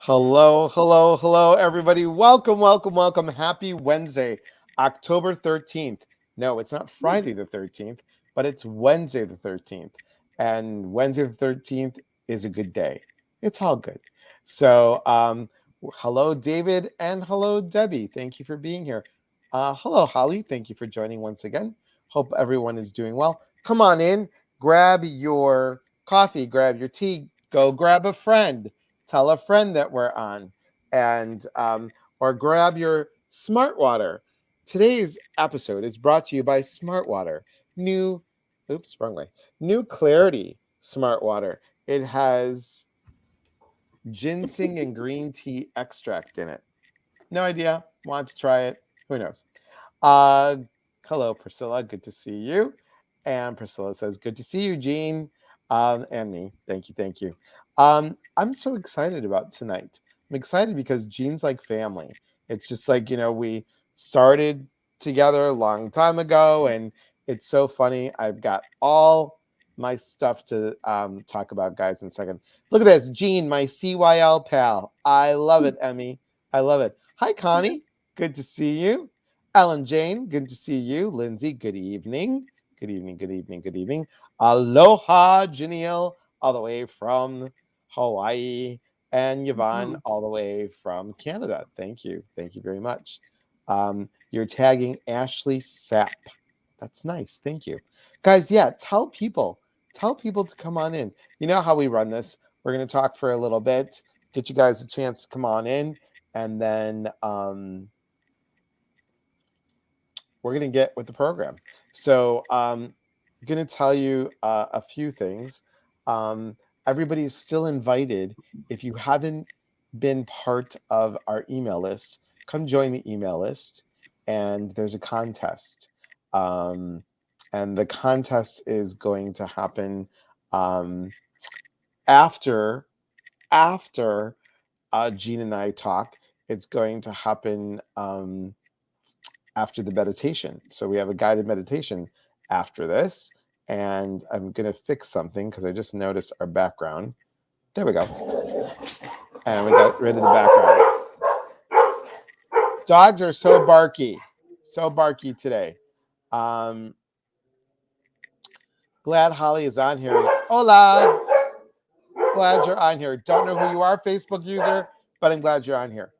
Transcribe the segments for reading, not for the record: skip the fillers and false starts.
Hello, hello, hello, everybody. Welcome, welcome, welcome. Happy Wednesday, October 13th. No, it's not Friday the 13th, but it's Wednesday the 13th. And Wednesday the 13th is a good day. It's all good. Hello, David, and hello, Debbie. Thank you for being here. Hello, Holly. Thank you for joining once again. Hope everyone is doing well. Come on in, grab your coffee, grab your tea, go grab a friend, tell a friend that we're on, and or grab your smart water. Today's episode is brought to you by Smart Water. New, oops, wrong way. New Clarity Smart Water. It has ginseng and green tea extract in it. No idea. Want to try it? Who knows? Uh, Hello, Priscilla. Good to see you. And Priscilla says, "Good to see you, Jean." And me. Thank you. Thank you. I'm so excited about tonight. I'm excited because Jean's like family. It's just like, we started together a long time ago, and it's so funny. I've got all my stuff to talk about, guys, in a second. Look at this. Jean, my CYL pal. I love it, Emmy. I love it. Hi, Connie. Good to see you. Ellen Jane, good to see you. Lindsay, good evening. Good evening, good evening, good evening. Aloha, Janelle, all the way from Hawaii. And Yvonne, all the way from Canada. Thank you. Thank you very much. You're tagging Ashley Sapp. That's nice. Thank you. Guys, yeah, tell people to come on in. You know how we run this. We're going to talk for a little bit, get you guys a chance to come on in, and then we're going to get with the program. So I'm going to tell you a few things. Everybody is still invited. If you haven't been part of our email list, come join the email list. And there's a contest. And the contest is going to happen after Jean and I talk. It's going to happen after the meditation. So we have a guided meditation after this. And I'm going to fix something because I just noticed our background. There we go. And we got rid of the background. Dogs are so barky today. Glad Holly is on here. Hola. Glad you're on here. Don't know who you are, Facebook user, but I'm glad you're on here.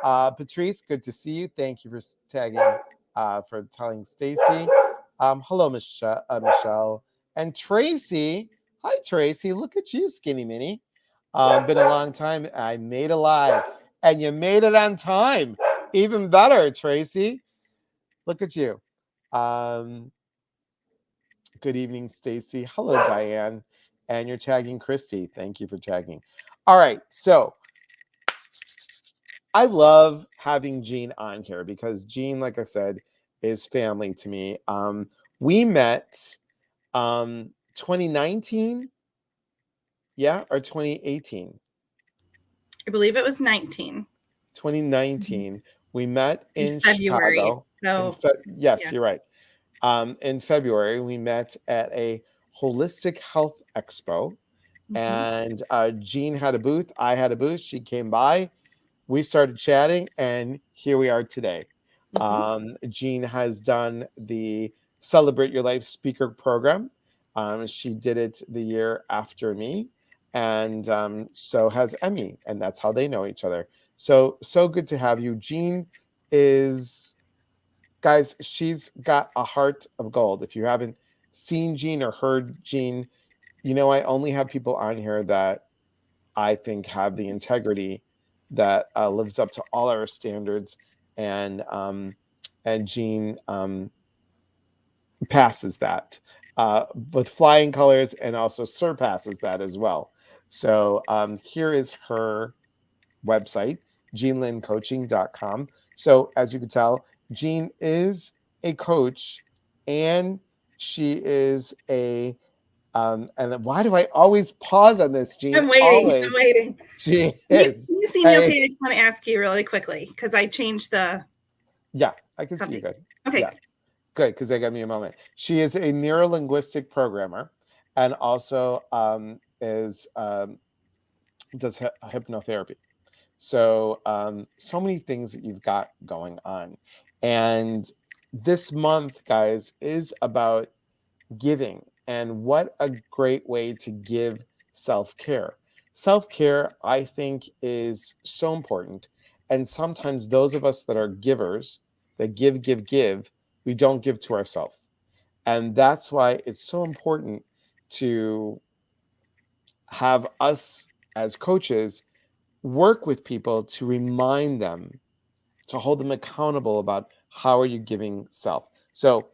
Patrice, good to see you. Thank you for tagging, for telling Stacy. Hello, Michelle. And Tracy. Hi, Tracy. Look at you, skinny mini. Been a long time. I made it live. And you made it on time. Even better, Tracy. Look at you. Good evening, Stacy. Hello, Diane. And you're tagging Christy. Thank you for tagging. All right. So I love having Jean on here because Jean, like I said, is family to me. We met 2019, yeah, or 2018. I believe it was 19. 2019. We met in February. Chicago. So, Yes, yeah. you're right. In February, we met at a holistic health expo, and Jean had a booth. I had a booth. She came by. We started chatting, and here we are today. Jean has done the Celebrate Your Life speaker program. She did it the year after me, and so has Emmy, and that's how they know each other. So good to have you. Jean is, guys, she's got a heart of gold. If you haven't seen Jean or heard Jean, I only have people on here that I think have the integrity that lives up to all our standards, and Jean passes that with flying colors and also surpasses that as well. So here is her website, jeanlincoaching.com. So as you can tell, Jean is a coach, and she is a and why do I always pause on this, Jean? I'm waiting. Always. I'm waiting. She Can is. you see me okay? I just want to ask you really quickly because I changed the. Yeah, I can something. see you good. Okay. Yeah, good, because they got me a moment. She is a neuro-linguistic programmer, and also is does hypnotherapy. So, so many things that you've got going on. And this month, guys, is about giving. And what a great way to give self care. Self care, I think, is so important. And sometimes those of us that are givers, that give, we don't give to ourselves. And that's why it's so important to have us as coaches work with people to remind them, to hold them accountable about how are you giving self. So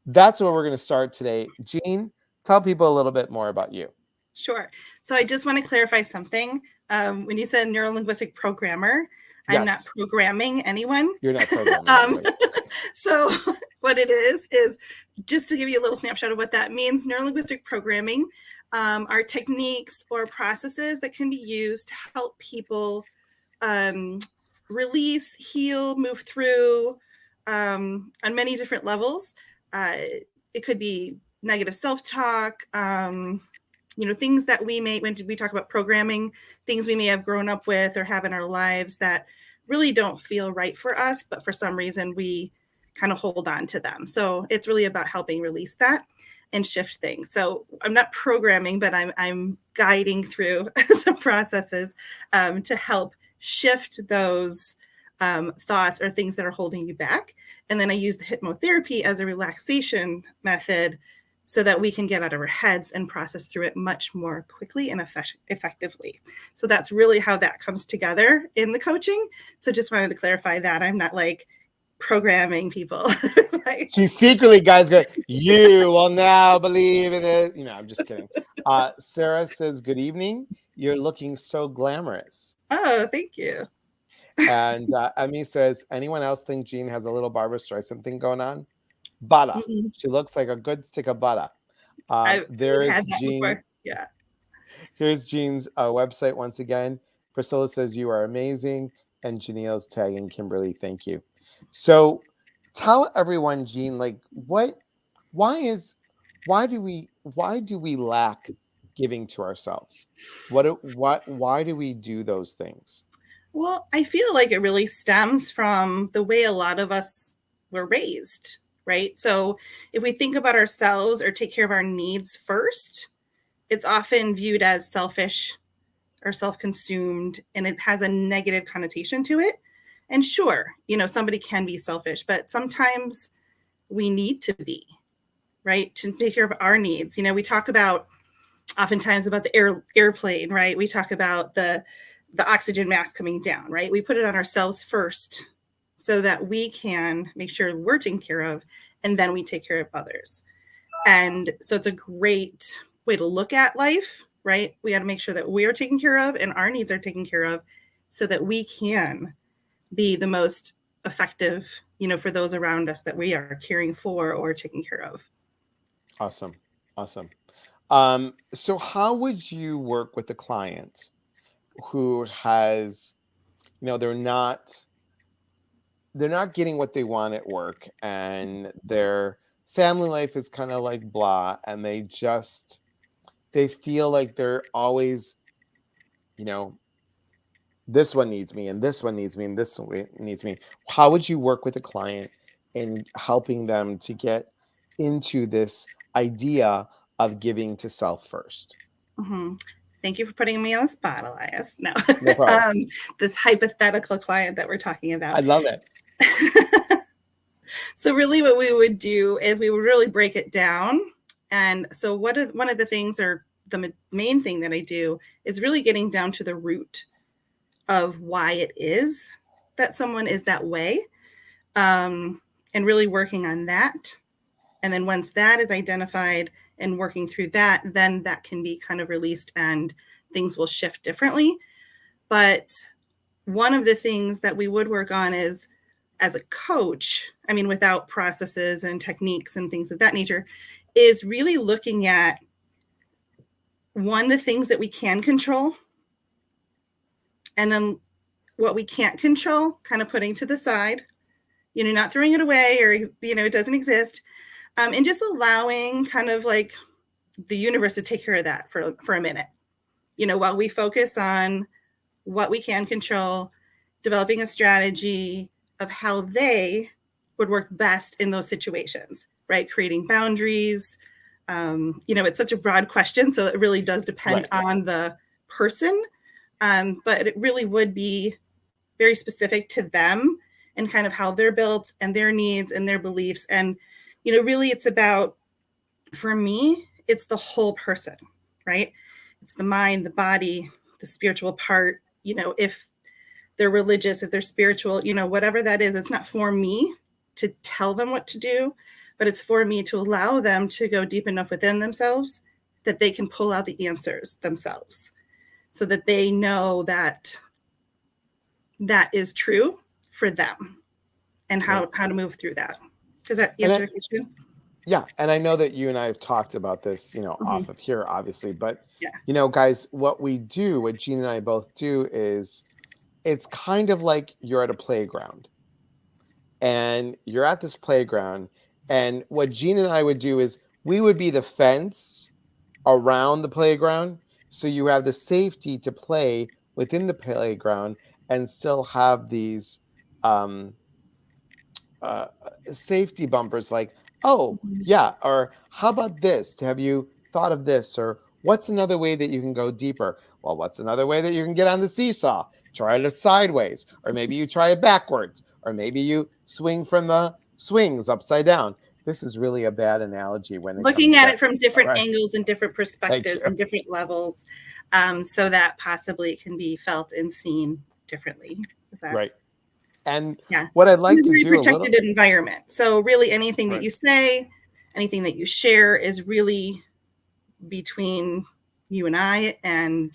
that's where we're going to start today. Jean, tell people a little bit more about you. Sure. So I just want to clarify something. When you said neurolinguistic programmer, I'm not Yes, programming anyone. you're not programming um, anybody. Okay. so what it is just to give you a little snapshot of what that means. Neurolinguistic programming are techniques or processes that can be used to help people um, release, heal, move through on many different levels. It could be negative self-talk, things that we may, when we talk about programming, things we may have grown up with or have in our lives that really don't feel right for us, but for some reason we kind of hold on to them. So it's really about helping release that and shift things. So I'm not programming, but I'm guiding through some processes to help shift those thoughts or things that are holding you back. And then I use the hypnotherapy as a relaxation method so that we can get out of our heads and process through it much more quickly and effectively. So that's really how that comes together in the coaching. So just wanted to clarify that I'm not like programming people. She's secretly, guys, going, you will now believe in it. I'm just kidding. Sarah says, good evening. You're looking so glamorous. Oh, thank you. And Emmy says, anyone else think Jean has a little Barbara Streisand thing going on? Butter. Mm-hmm. She looks like a good stick of butter. I've There is had that Jean. before. Yeah. Here's Jean's website once again. Priscilla says you are amazing, and Janelle's tagging Kimberly. Thank you. So, tell everyone, Jean, like why do we lack giving to ourselves? Why do we do those things? Well, I feel like it really stems from the way a lot of us were raised, right? So if we think about ourselves or take care of our needs first, it's often viewed as selfish or self-consumed, and it has a negative connotation to it. And sure, somebody can be selfish, but sometimes we need to be, right, to take care of our needs. We talk about oftentimes about the airplane, right? We talk about the oxygen mask coming down, right? We put it on ourselves first so that we can make sure we're taken care of, and then we take care of others. And so it's a great way to look at life, right? We got to make sure that we are taken care of and our needs are taken care of so that we can be the most effective, for those around us that we are caring for or taking care of. Awesome. So how would you work with a client who has, they're not getting what they want at work, and their family life is kind of like blah, and they feel like they're always, this one needs me, and this one needs me, and this one needs me. How would you work with a client in helping them to get into this idea of giving to self first? Mm-hmm. Thank you for putting me on the spot, Elias. No, No problem. This hypothetical client that we're talking about. I love it. So really what we would do is we would really break it down. And so one of the things, or the main thing that I do, is really getting down to the root of why it is that someone is that way, and really working on that. And then once that is identified and working through that, then that can be kind of released and things will shift differently. But one of the things that we would work on is, as a coach, without processes and techniques and things of that nature, is really looking at, one, the things that we can control, and then what we can't control, kind of putting to the side, not throwing it away or, it doesn't exist. And just allowing kind of like the universe to take care of that for a minute, while we focus on what we can control, developing a strategy of how they would work best in those situations, right? Creating boundaries. It's such a broad question, so it really does depend Right. on the person, but it really would be very specific to them and kind of how they're built and their needs and their beliefs. And, really it's about, for me, it's the whole person, right? It's the mind, the body, the spiritual part. If they're religious, if they're spiritual, whatever that is, it's not for me to tell them what to do, but it's for me to allow them to go deep enough within themselves that they can pull out the answers themselves so that they know that that is true for them and Right. how to move through that. Does that And answer your question? yeah, and I know that you and I have talked about this, Mm-hmm. off of here, obviously, but Yeah. guys, what Gene and I both do is it's kind of like you're at a playground and you're at this playground, and what Gene and I would do is we would be the fence around the playground, so you have the safety to play within the playground and still have these um uh, safety bumpers like, oh, Mm-hmm. yeah, or how about this? Have you thought of this? Or what's another way that you can go deeper? Well, what's another way that you can get on the seesaw? Try it sideways, or maybe you try it backwards, or maybe you swing from the swings upside down. This is really a bad analogy when it Looking comes at to, it from all different right, angles and different thank perspectives you. and different levels, so that possibly it can be felt and seen differently. That, Right. And yeah, what I'd in like a to very do a little, protected environment. So really, anything that right. you say, anything that you share, is really between you and I, and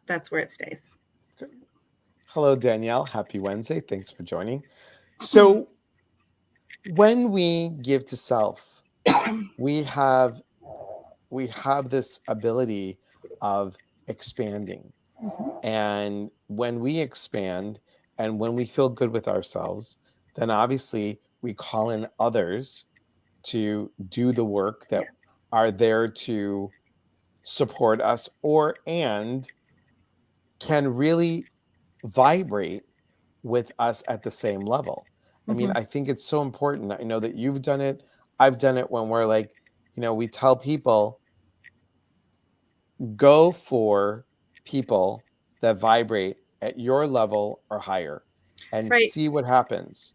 that's where it stays. Hello, Danielle. Happy Wednesday. Thanks for joining. So, when we give to self, we have this ability of expanding. And when we expand and when we feel good with ourselves, then obviously we call in others to do the work that Yeah. are there to support us or and can really vibrate with us at the same level. I mean, Mm-hmm. I think it's so important. I know that you've done it. I've done it when we're like, we tell people go for people that vibrate at your level or higher and Right. see what happens.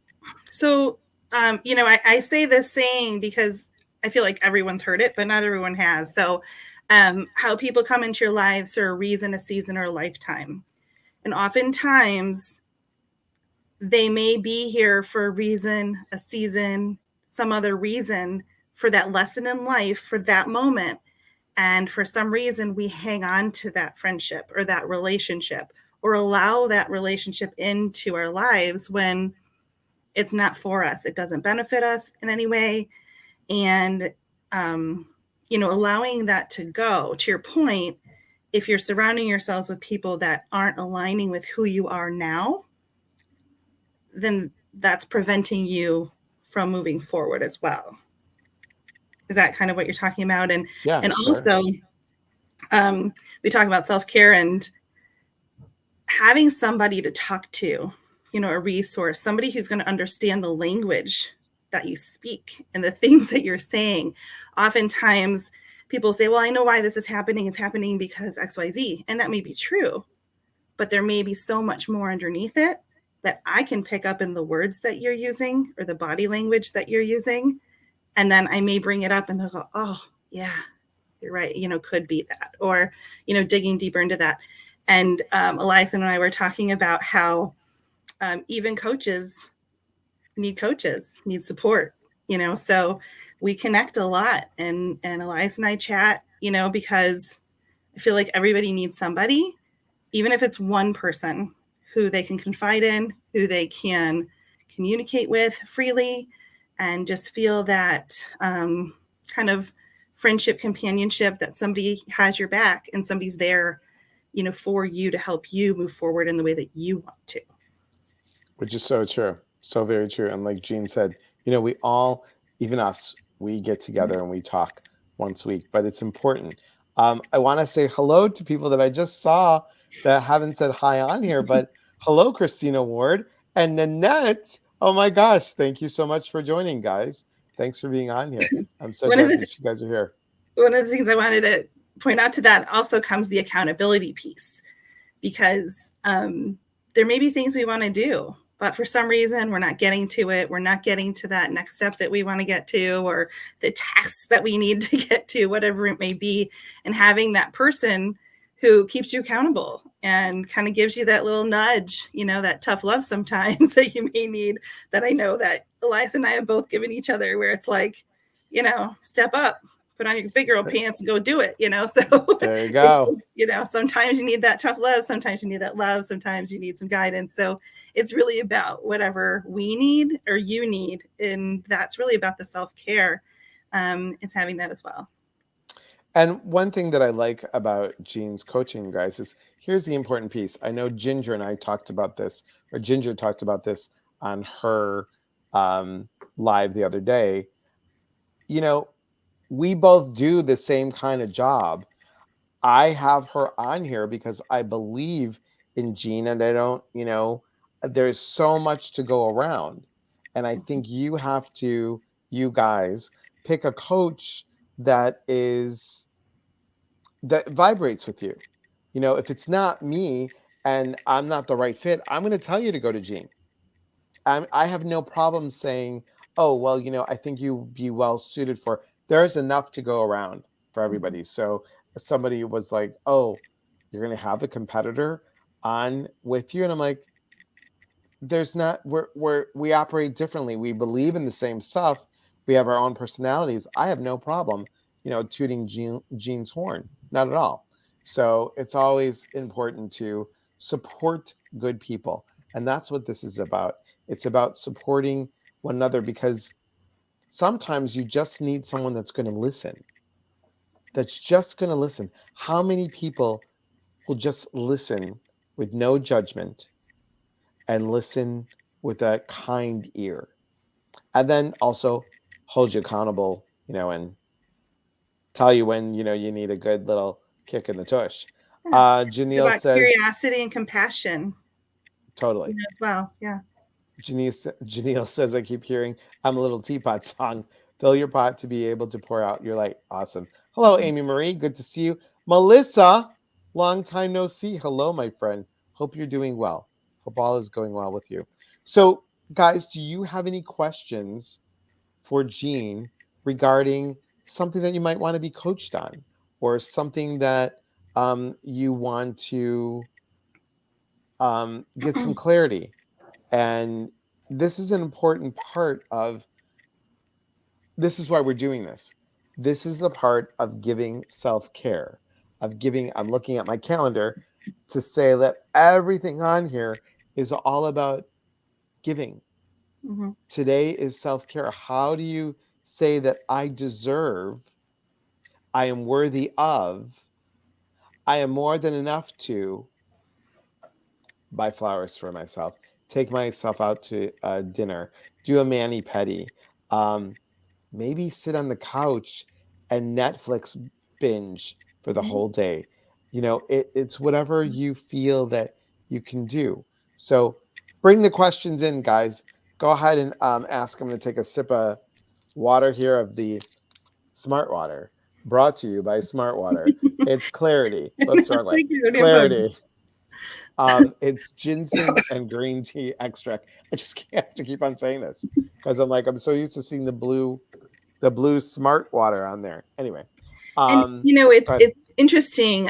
So, I say this saying because I feel like everyone's heard it, but not everyone has. So, how people come into your lives for a reason, a season, or a lifetime. And oftentimes, they may be here for a reason, a season, some other reason for that lesson in life, for that moment. And for some reason, we hang on to that friendship or that relationship or allow that relationship into our lives when it's not for us. It doesn't benefit us in any way. And, allowing that to go, to your point, if you're surrounding yourselves with people that aren't aligning with who you are now, then that's preventing you from moving forward as well. Is that kind of what you're talking about? And Yeah, and sure. also, we talk about self-care and having somebody to talk to, a resource, somebody who's going to understand the language that you speak and the things that you're saying. Oftentimes, people say, well, I know why this is happening. It's happening because XYZ. And that may be true, but there may be so much more underneath it that I can pick up in the words that you're using or the body language that you're using. And then I may bring it up and they'll go, oh, yeah, you're right, could be that. Or, digging deeper into that. And Elias and I were talking about how even coaches need support, so we connect a lot. And Elias and I chat, because I feel like everybody needs somebody, even if it's one person who they can confide in, who they can communicate with freely, and just feel that kind of friendship, companionship, that somebody has your back and somebody's there, for you to help you move forward in the way that you want to. Which is so true. So very true. And like Jean said, we all, even us, we get together and we talk once a week, but it's important. I want to say hello to people that I just saw that haven't said hi on here, but hello, Christina Ward and Nanette. Oh my gosh, thank you so much for joining, guys. Thanks for being on here. I'm so one of glad the that you guys are here. one of the things I wanted to point out to that also comes the accountability piece, because there may be things we want to do, but for some reason we're not getting to it. We're not getting to that next step that we want to get to, or the tasks that we need to get to, whatever it may be. And having that person who keeps you accountable and kind of gives you that little nudge, that tough love sometimes that you may need, that I know that Elias and I have both given each other, where it's like, step up, put on your big girl pants and go do it, so There you go. sometimes you need that tough love, sometimes you need that love, sometimes you need some guidance. So it's really about whatever we need or you need, and that's really about the self-care, is having that as well. And one thing that I like about Jean's coaching, guys, is here's the important piece. I know Ginger and I talked about this, or Ginger talked about this on her um, live the other day. You know, we both do the same kind of job. I have her on here because I believe in Jean, and I don't, there's so much to go around. And I think you have to, you guys, pick a coach that is that vibrates with you. If it's not me and I'm not the right fit, I'm going to tell you to go to Gene. I have no problem saying, oh, well, I think you'd be well suited for. There's enough to go around for everybody. So somebody was like, oh, you're going to have a competitor on with you. And I'm like, there's not, we operate differently. We believe in the same stuff. We have our own personalities. I have no problem, tooting Gene's horn, not at all. So it's always important to support good people. And that's what this is about. It's about supporting one another, because sometimes you just need someone that's going to listen. That's just going to listen. How many people will just listen with no judgment and listen with a kind ear, and then also hold you accountable, and tell you when you need a good little kick in the tush. Yeah. It's Janelle about says, curiosity and compassion, totally. as well. Yeah. Janelle says, I keep hearing I'm a little teapot song. Fill your pot to be able to pour out your light. Awesome. Hello, Amy Marie. Good to see you. Melissa, long time no see. Hello, my friend. Hope you're doing well. Hope all is going well with you. So, guys, do you have any questions for Jean regarding something that you might want to be coached on, or something that you want to get some clarity? And this is an important part of, this is why we're doing this. This is a part of giving self-care, of giving, I'm looking at my calendar to say that everything on here is all about giving. Mm-hmm. Today is self-care. How do you say that I deserve, I am worthy of, I am more than enough to buy flowers for myself, take myself out to dinner, do a mani-pedi, um, maybe sit on the couch and Netflix binge for the Mm-hmm. whole day. It's whatever you feel that you can do. So bring the questions in, guys. Go ahead and ask. I'm going to take a sip of water here, of the Smart Water, brought to you by Smart Water. It's Clarity. Whoops, wrong way. Clarity. It's ginseng and green tea extract. I just can't have to keep on saying this, because I'm so used to seeing the blue Smart Water on there. Anyway, And go ahead. it's interesting,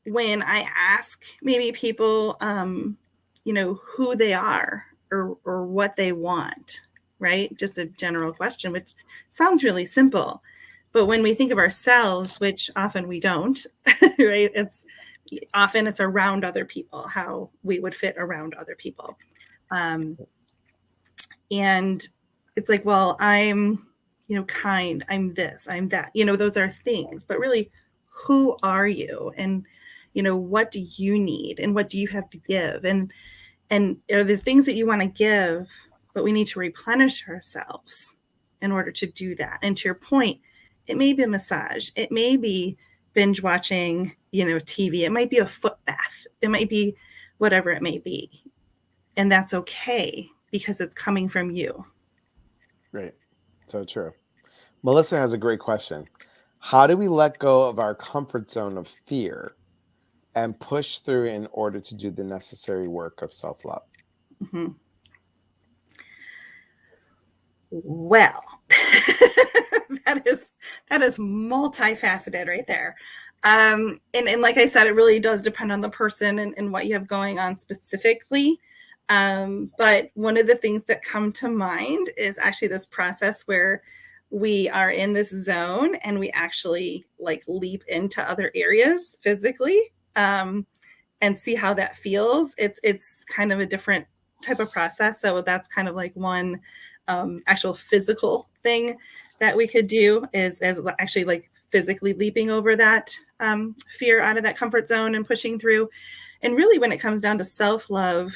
when I ask maybe people, who they are, or what they want, right? Just a general question, which sounds really simple. But when we think of ourselves, which often we don't, right? It's around other people, how we would fit around other people. Um, and it's like, well, I'm, kind, I'm this, I'm that, those are things, but really, who are you? And, what do you need, and what do you have to give? And are the things that you want to give, but we need to replenish ourselves in order to do that. And to your point, it may be a massage, it may be binge watching, TV. It might be a foot bath. It might be whatever it may be. And that's okay because it's coming from you. Great. So true. Melissa has a great question. How do we let go of our comfort zone of fear and push through in order to do the necessary work of self-love? Mm-hmm. Well, that is multifaceted right there. And like I said, it really does depend on the person and what you have going on specifically. But one of the things that come to mind is actually this process where we are in this zone and we actually like leap into other areas physically, and see how that feels. It's kind of a different type of process. So that's kind of like one actual physical thing that we could do is actually like physically leaping over that fear out of that comfort zone and pushing through. And really, when it comes down to self-love,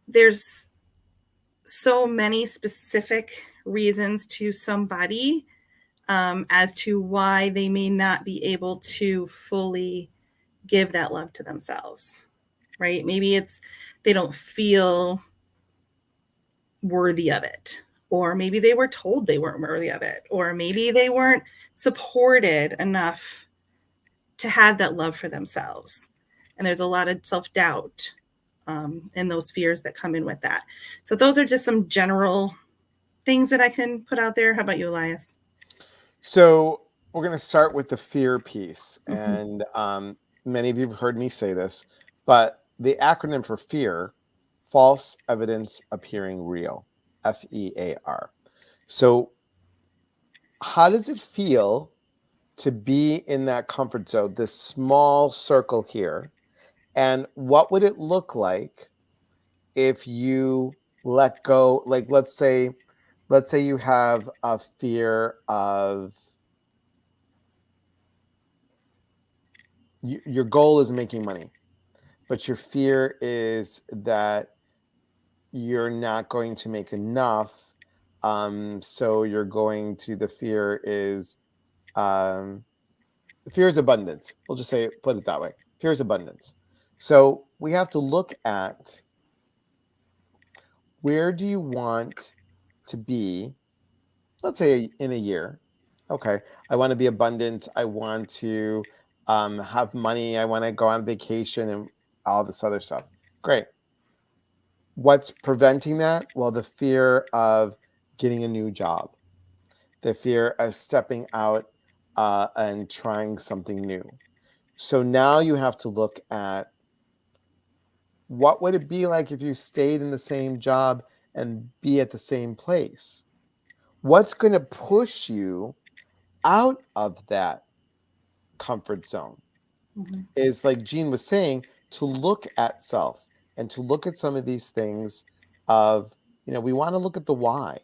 there's so many specific reasons to somebody as to why they may not be able to fully give that love to themselves, right? Maybe it's they don't feel worthy of it, or maybe they were told they weren't worthy of it, or maybe they weren't supported enough to have that love for themselves. And there's a lot of self-doubt and those fears that come in with that. So those are just some general things that I can put out there. How about you, Elias? So we're going to start with the fear piece. Mm-hmm. And many of you have heard me say this, but the acronym for fear, false evidence appearing real, FEAR. So how does it feel to be in that comfort zone, this small circle here? And what would it look like if you let go? Like, let's say you have a fear of your goal is making money, but your fear is that you're not going to make enough. So you're going to, the fear is abundance. We'll just say, put it that way. Fear is abundance. So we have to look at, where do you want to be, let's say in a year? Okay, I want to be abundant. I want to have money. I want to go on vacation and all this other stuff. Great. What's preventing that? Well, the fear of getting a new job, the fear of stepping out and trying something new. So now you have to look at, what would it be like if you stayed in the same job and be at the same place? What's going to push you out of that comfort zone? Mm-hmm. Is, like Jean was saying, to look at self and to look at some of these things of, we want to look at the why.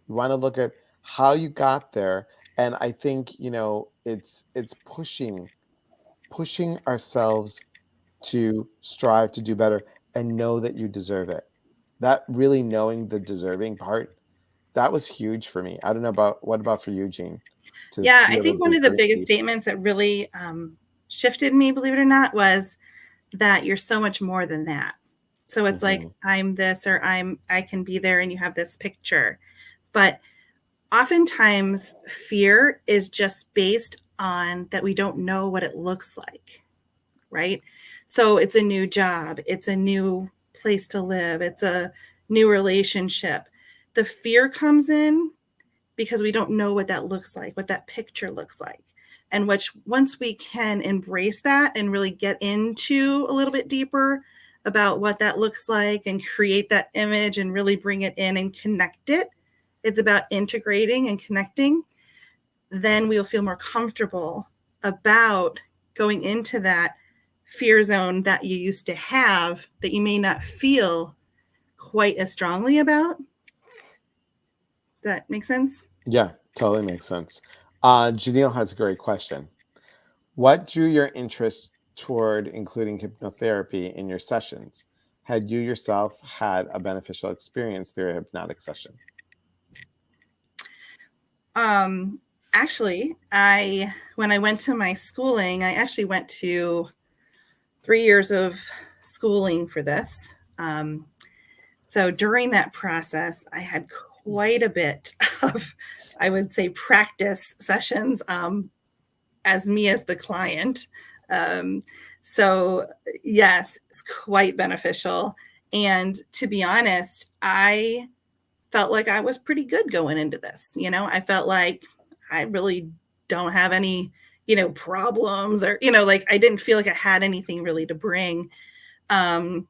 We want to look at how you got there. And I think, it's pushing ourselves to strive to do better and know that you deserve it. That really knowing the deserving part, that was huge for me. I don't know what about for you, Jean, to Yeah, I feel the think one of the deserving biggest piece? statements that really shifted me, believe it or not, was that you're so much more than that. So it's like, Mm-hmm. I'm this, or I can be there, and you have this picture. But oftentimes fear is just based on that we don't know what it looks like, right? So it's a new job, it's a new place to live, it's a new relationship. The fear comes in because we don't know what that looks like, what that picture looks like. And which, once we can embrace that and really get into a little bit deeper about what that looks like and create that image and really bring it in and connect it, it's about integrating and connecting. Then we'll feel more comfortable about going into that fear zone that you used to have that you may not feel quite as strongly about. That makes sense? Yeah, totally makes sense. Janelle has a great question. What drew your interest toward including hypnotherapy in your sessions? Had you yourself had a beneficial experience through a hypnotic session? Um, actually, when I went to my schooling, I actually went to 3 years of schooling for this. Um, so during that process, I had quite a bit of, I would say, practice sessions as me as the client. Um, so yes, it's quite beneficial. And to be honest, I felt like I was pretty good going into this. I felt like I really don't have any, problems, or, like I didn't feel like I had anything really to bring. Um,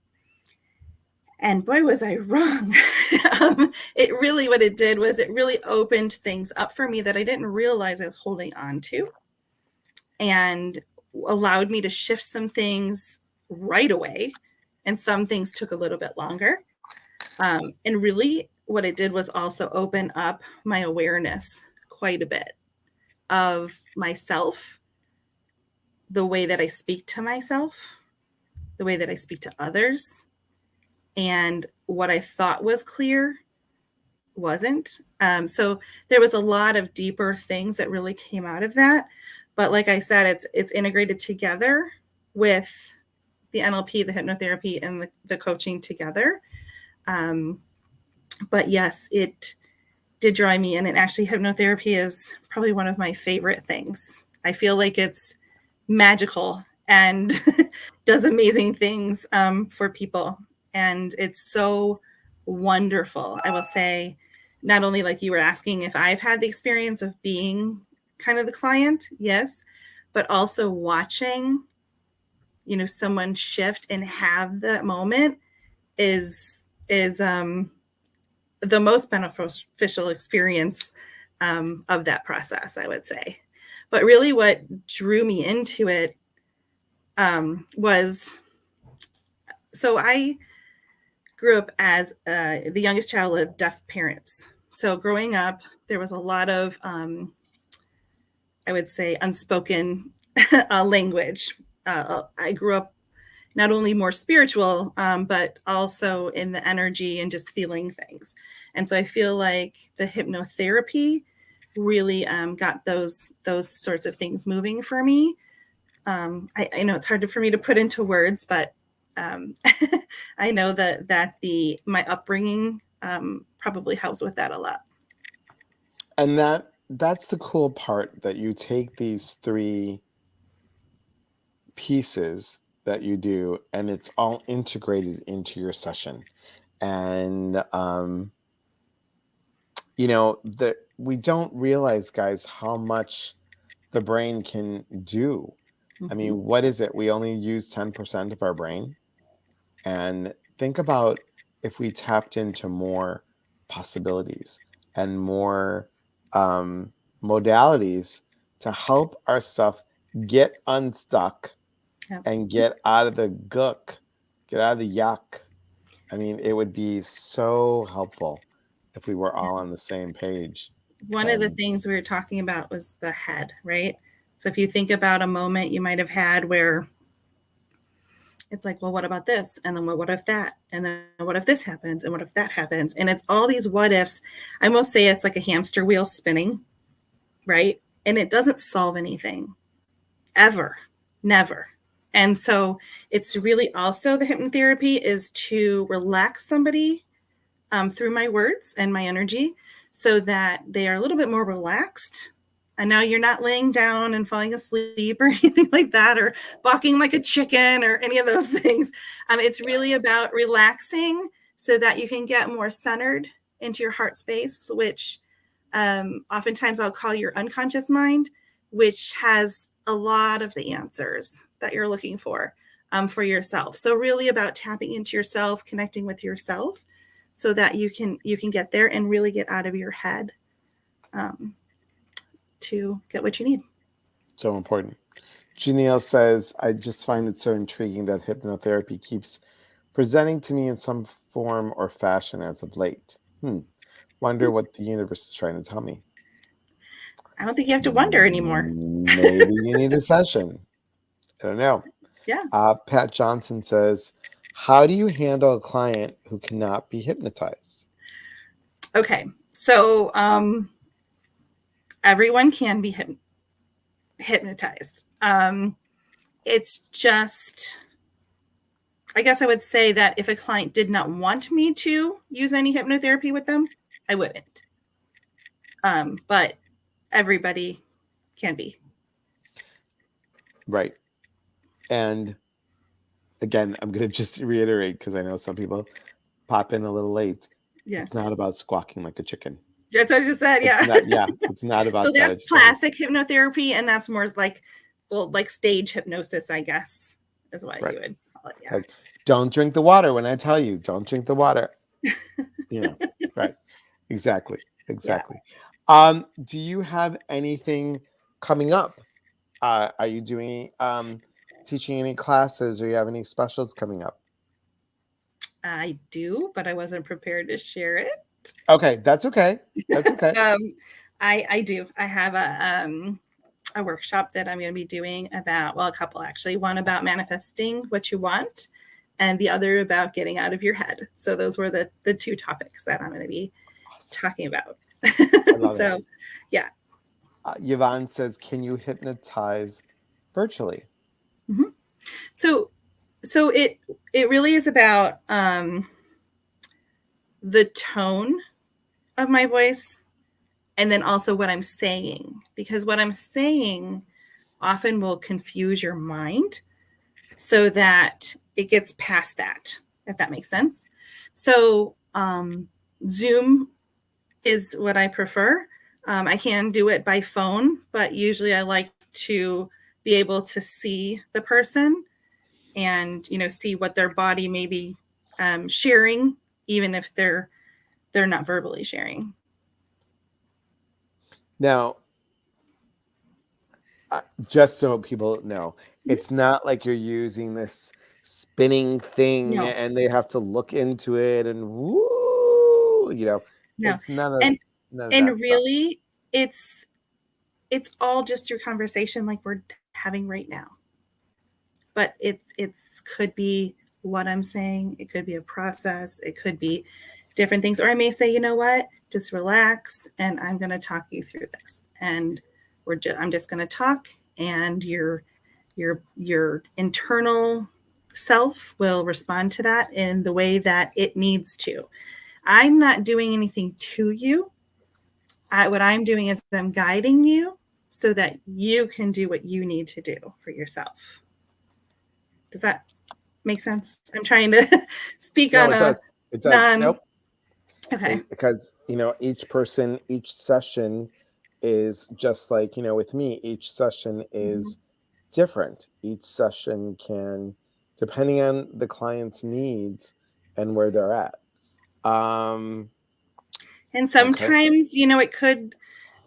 and boy, was I wrong. It really, what it did was it really opened things up for me that I didn't realize I was holding on to, and allowed me to shift some things right away. And some things took a little bit longer. And really, what it did was also open up my awareness quite a bit of myself, the way that I speak to myself, the way that I speak to others, and what I thought was clear wasn't. So there was a lot of deeper things that really came out of that. But like I said, it's integrated together with the NLP, the hypnotherapy, and the coaching together. Um, but yes, it did draw me in. And actually, hypnotherapy is probably one of my favorite things. I feel like it's magical and does amazing things for people. And it's so wonderful. I will say, not only like you were asking if I've had the experience of being kind of the client, yes, but also watching, someone shift and have that moment is the most beneficial experience of that process, I would say. But really, what drew me into it was, so I grew up as the youngest child of deaf parents. So growing up, there was a lot of, I would say, unspoken language. I grew up not only more spiritual, but also in the energy and just feeling things. And so I feel like the hypnotherapy really got those sorts of things moving for me. I know it's hard for me to put into words, but um, I know that my upbringing probably helped with that a lot. And that's the cool part, that you take these three pieces that you do and it's all integrated into your session. And that we don't realize, guys, how much the brain can do. I Mm-hmm. mean, what is it? We only use 10% of our brain. And think about if we tapped into more possibilities and more um, modalities to help our stuff get unstuck Yeah. and get out of the gook, get out of the yuck. I mean, it would be so helpful if we were all on the same page. One of the And things we were talking about was the head, right? So if you think about a moment you might have had where it's like, well, what about this? And then what if that? And then what if this happens? And what if that happens? And it's all these what ifs. I must say it's like a hamster wheel spinning, right? And it doesn't solve anything ever, never. And so it's really also, the hypnotherapy is to relax somebody through my words and my energy so that they are a little bit more relaxed. And now you're not laying down and falling asleep or anything like that, or balking like a chicken or any of those things. It's really about relaxing so that you can get more centered into your heart space, which oftentimes I'll call your unconscious mind, which has a lot of the answers that you're looking for yourself. So really about tapping into yourself, connecting with yourself, so that you can get there and really get out of your head um, to get what you need. so important. Janelle says, I just find it so intriguing that hypnotherapy keeps presenting to me in some form or fashion as of late. Wonder what the universe is trying to tell me. I don't think you have to wonder anymore. Maybe you need a session. I don't know. Yeah. Pat Johnson says, how do you handle a client who cannot be hypnotized? Okay. So everyone can be hypnotized. It's just, I guess I would say that if a client did not want me to use any hypnotherapy with them, I wouldn't. But everybody can be. Right. And again, I'm going to just reiterate because I know some people pop in a little late. Yeah. It's not about squawking like a chicken. That's what I just said. Yeah. It's not about so that. that's classic hypnotherapy, and that's more like, well, like stage hypnosis, I guess, is what you would call it. Yeah. Like, don't drink the water when I tell you, don't drink the water. Right. Exactly. Yeah. Do you have anything coming up? Are you doing teaching any classes, or you have any specials coming up? I do, but I wasn't prepared to share it. Okay, that's okay. I do. I have a workshop that I'm going to be doing about, well, a couple actually. One about manifesting what you want, and the other about getting out of your head. So those were the two topics that I'm going to be talking about. So, yeah. Yvonne says, "Can you hypnotize virtually?" Mm-hmm. So it really is about the tone of my voice, and then also what I'm saying, because what I'm saying often will confuse your mind so that it gets past that, if that makes sense. So Zoom is what I prefer. I can do it by phone, but usually I like to be able to see the person and, see what their body may be sharing, even if they're not verbally sharing. Now, just so people know, it's not like you're using this spinning thing and they have to look into it and woo, no. It's none of that really stuff. It's all just through conversation like we're having right now. But it could be what I'm saying, it could be a process, it could be different things, or I may say, you know what, just relax and I'm going to talk you through this, and I'm just going to talk, and your internal self will respond to that in the way that it needs to. I'm not doing anything to you. What I'm doing is I'm guiding you so that you can do what you need to do for yourself. Does that make sense? I'm trying to speak on it does. It does. Nope. Okay. Because, each person, each session is just like, with me, each session is different. Each session can, depending on the client's needs and where they're at. And sometimes, it could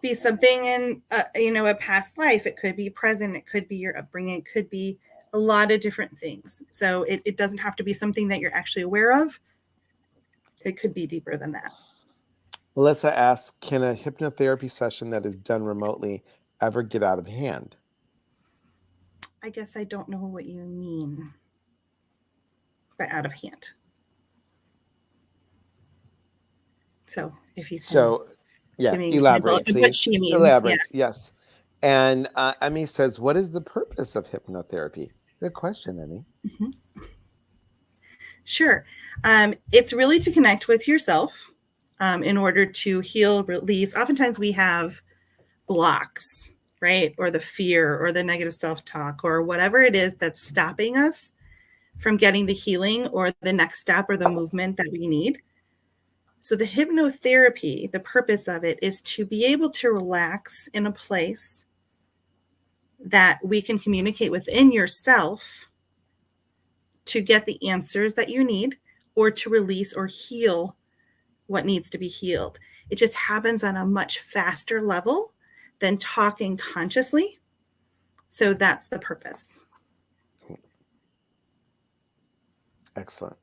be something in, a past life. It could be present. It could be your upbringing. It could be a lot of different things. So it doesn't have to be something that you're actually aware of. It could be deeper than that. Melissa asks, can a hypnotherapy session that is done remotely ever get out of hand? I guess I don't know what you mean by out of hand. So if you can elaborate, please. What she means. Elaborate, yes. And Emmy says, what is the purpose of hypnotherapy? Good question, Emmy. Mm-hmm. Sure. It's really to connect with yourself in order to heal, release. Oftentimes we have blocks, right? Or the fear or the negative self-talk or whatever it is that's stopping us from getting the healing or the next step or the movement that we need. So the hypnotherapy, the purpose of it is to be able to relax in a place that we can communicate within yourself to get the answers that you need, or to release or heal what needs to be healed. It just happens on a much faster level than talking consciously. So that's the purpose. Excellent.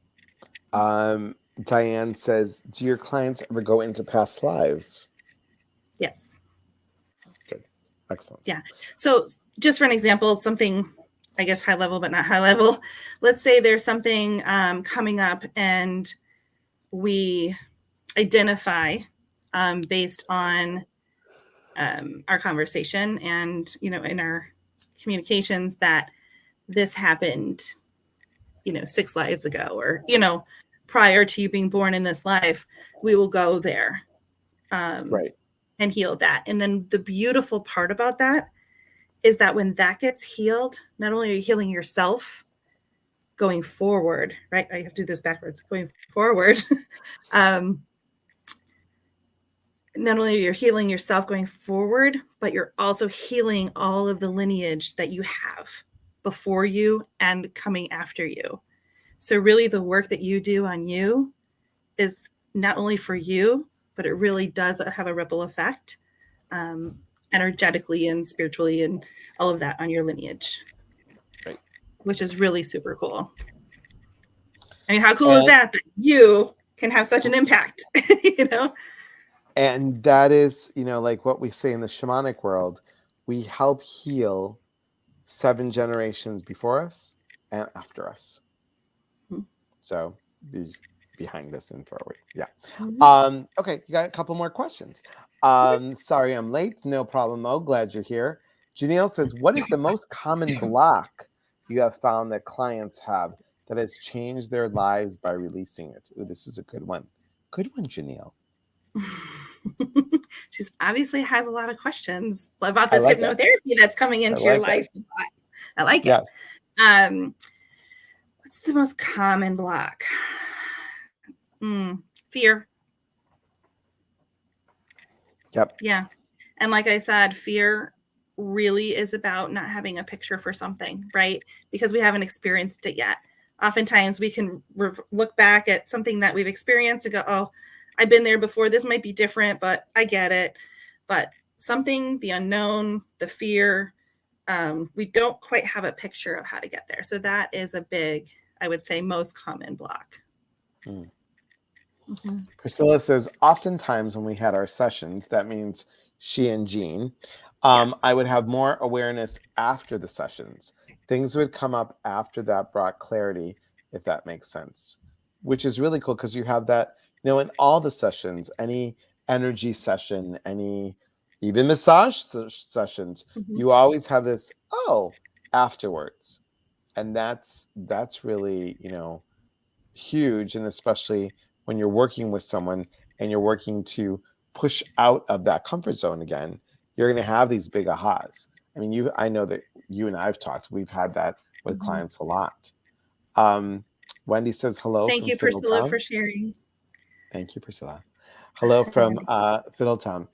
Diane says, do your clients ever go into past lives? Yes. Good. Excellent. Yeah. So just for an example, something, I guess, high level, but not high level. Let's say there's something coming up and we identify based on our conversation and, in our communications that this happened, 6 lives ago, or, prior to you being born in this life, we will go there, Right. and heal that. And then the beautiful part about that is that when that gets healed, not only are you healing yourself going forward, right? I have to do this backwards, going forward. um, Not only you're healing yourself going forward, but you're also healing all of the lineage that you have before you and coming after you. So really the work that you do on you is not only for you, but it really does have a ripple effect, um, energetically and spiritually and all of that on your lineage, Right. which is really super cool. I mean, how cool is And that you can have such an impact, you know? and that is, like what we say in the shamanic world, we help heal 7 generations before us and after us. So behind us and forward. Yeah. Okay, you got a couple more questions. Sorry I'm late. No problem, Mo. Glad you're here. Janelle says, what is the most common block you have found that clients have that has changed their lives by releasing it? Ooh, this is a good one. Good one, Janelle. She's obviously has a lot of questions about I this like it. hypnotherapy that's coming I into your like it. life. I like it. Yes. What's the most common block? Fear. Yep. Yeah. And like I said, fear really is about not having a picture for something, right? Because we haven't experienced it yet. Oftentimes we can look back at something that we've experienced and go, oh, I've been there before. This might be different, but I get it. But something, the unknown, the fear, we don't quite have a picture of how to get there. So that is a big, I would say, most common block. Priscilla says, oftentimes when we had our sessions, that means she and Jean, I would have more awareness after the sessions. Things would come up after that brought clarity, if that makes sense, which is really cool because you have that, in all the sessions, any energy session, any even massage sessions, you always have this, afterwards. And that's really, huge. And especially when you're working with someone and you're working to push out of that comfort zone again, you're going to have these big ahas. I mean, I know that you and I've talked, we've had that with clients a lot. Wendy says hello Thank from you, Priscilla, Fiddletown. for sharing. Thank you, Priscilla. Hello from Fiddletown.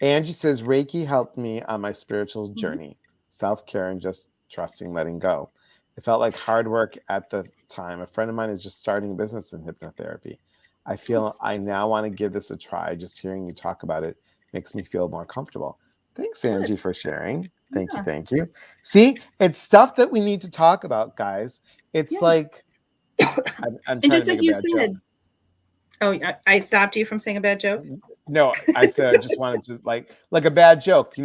Angie says Reiki helped me on my spiritual journey, self-care and just trusting, letting go. It felt like hard work at the time. A friend of mine is just starting a business in hypnotherapy. I feel I now want to give this a try. Just hearing you talk about it makes me feel more comfortable. Thanks, Angie, for sharing. Thank you. Thank you. See, it's stuff that we need to talk about, guys. It's like, I'm trying to make a bad joke. Oh, I stopped you from saying a bad joke? No, I said I just wanted to like a bad joke.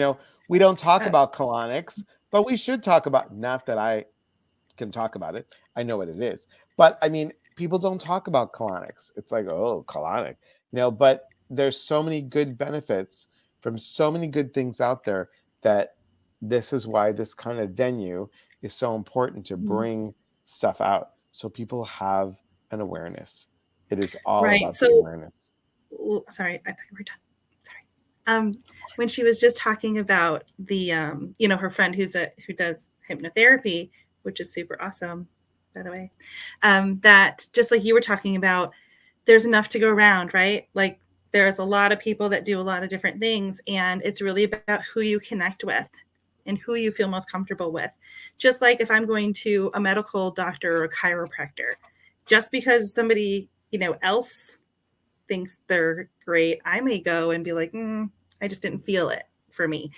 We don't talk about colonics, but we should talk about, not that I can talk about it. I know what it is. But I mean, people don't talk about colonics. It's like, oh, colonic, but there's so many good benefits from so many good things out there that this is why this kind of venue is so important to bring stuff out so people have an awareness. It is all about the awareness. Sorry, I thought you were done. Sorry. When she was just talking about the, her friend who does hypnotherapy, which is super awesome, by the way, that just like you were talking about, there's enough to go around, right? Like there's a lot of people that do a lot of different things, and it's really about who you connect with and who you feel most comfortable with. Just like if I'm going to a medical doctor or a chiropractor, just because somebody, else thinks they're great, I may go and be like, I just didn't feel it for me.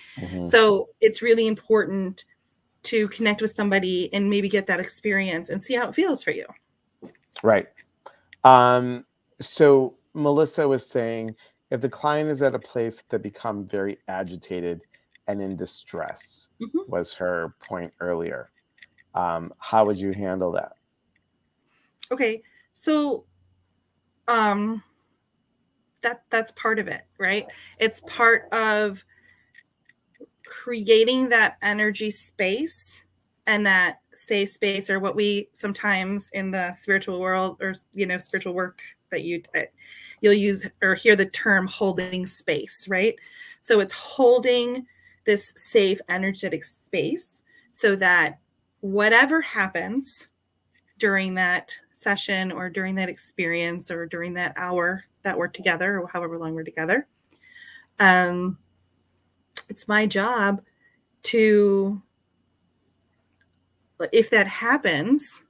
So it's really important to connect with somebody and maybe get that experience and see how it feels for you. Right. So Melissa was saying, if the client is at a place that become very agitated and in distress, was her point earlier. How would you handle that? Okay. So, that's part of it, right? It's part of creating that energy space and that safe space, or what we sometimes in the spiritual world, or spiritual work, that you'll use or hear the term holding space, right? So it's holding this safe energetic space so that whatever happens during that session or during that experience or during that hour that we're together, or however long we're together, it's my job to, if that happens,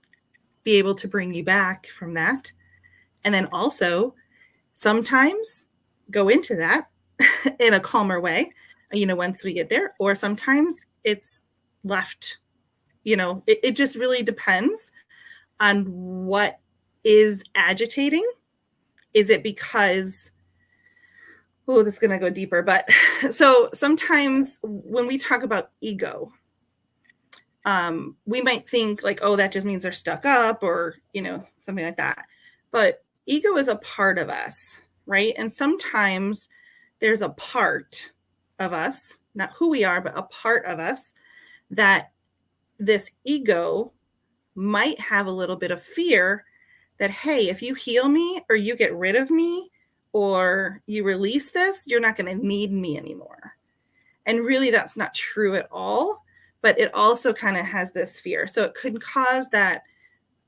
be able to bring you back from that. And then also sometimes go into that in a calmer way, once we get there, or sometimes it's left. It just really depends on what is agitating. Is it because, this is going to go deeper, but so sometimes when we talk about ego, we might think like, oh, that just means they're stuck up, or, something like that. But ego is a part of us, right? And sometimes there's a part of us, not who we are, but a part of us that this ego might have a little bit of fear that, hey, if you heal me or you get rid of me or you release this, you're not going to need me anymore. And really, that's not true at all. But it also kind of has this fear. So it could cause that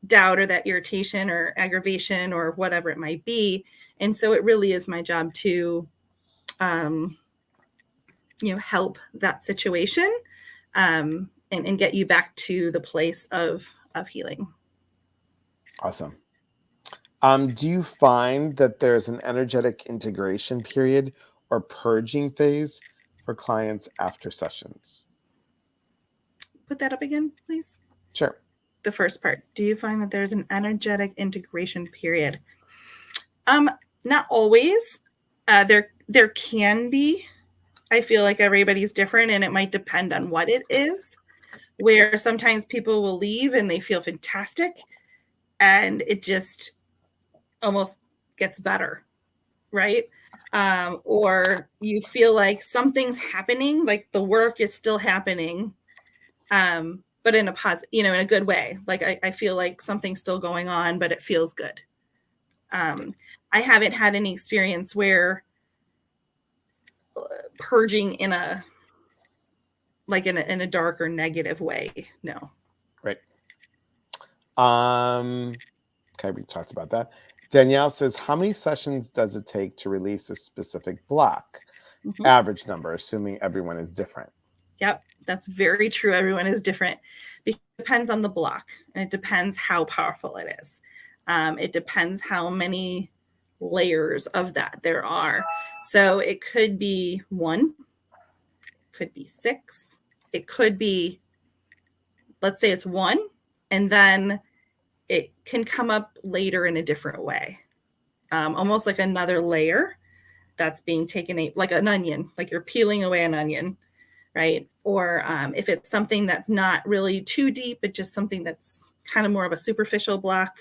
doubt or that irritation or aggravation or whatever it might be. And so it really is my job to, help that situation, and get you back to the place of healing. Awesome. Do you find that there's an energetic integration period or purging phase for clients after sessions? Put that up again, please. Sure. The first part. Do you find that there's an energetic integration period? Not always. There can be. I feel like everybody's different, and it might depend on what it is. Where sometimes people will leave and they feel fantastic, and it just almost gets better, right? Or you feel like something's happening, like the work is still happening, but in a positive, in a good way. Like I feel like something's still going on, but it feels good. I haven't had any experience where purging in a dark or negative way. No. Great. Okay, we talked about that. Danielle says, how many sessions does it take to release a specific block? Mm-hmm. Average number, assuming everyone is different. Yep, that's very true. Everyone is different. It depends on the block, and it depends how powerful it is. It depends how many layers of that there are. So it could be 1, could be 6, it could be, let's say it's 1, and then it can come up later in a different way, almost like another layer that's being taken, like an onion, like you're peeling away an onion, right? Or if it's something that's not really too deep, but just something that's kind of more of a superficial block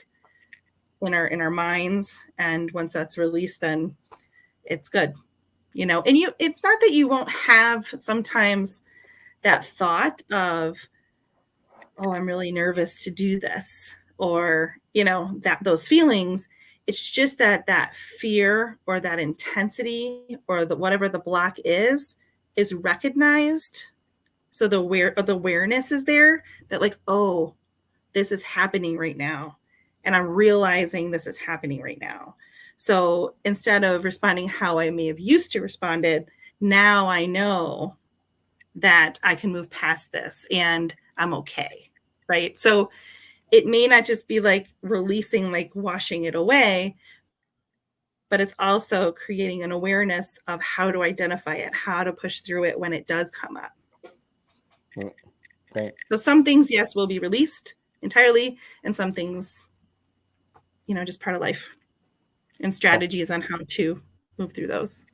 in our minds, and once that's released, then it's good, And it's not that you won't have sometimes that thought of, oh, I'm really nervous to do this, or that those feelings. It's just that fear or that intensity or whatever the block is recognized. So the awareness is there, that like, oh, this is happening right now, and I'm realizing this is happening right now. So instead of responding how I may have used to responded, now I know that I can move past this and I'm okay, right? So it may not just be like releasing, like washing it away, but it's also creating an awareness of how to identify it, how to push through it when it does come up. Okay. So some things, yes, will be released entirely, and some things, just part of life, and strategies on how to move through those.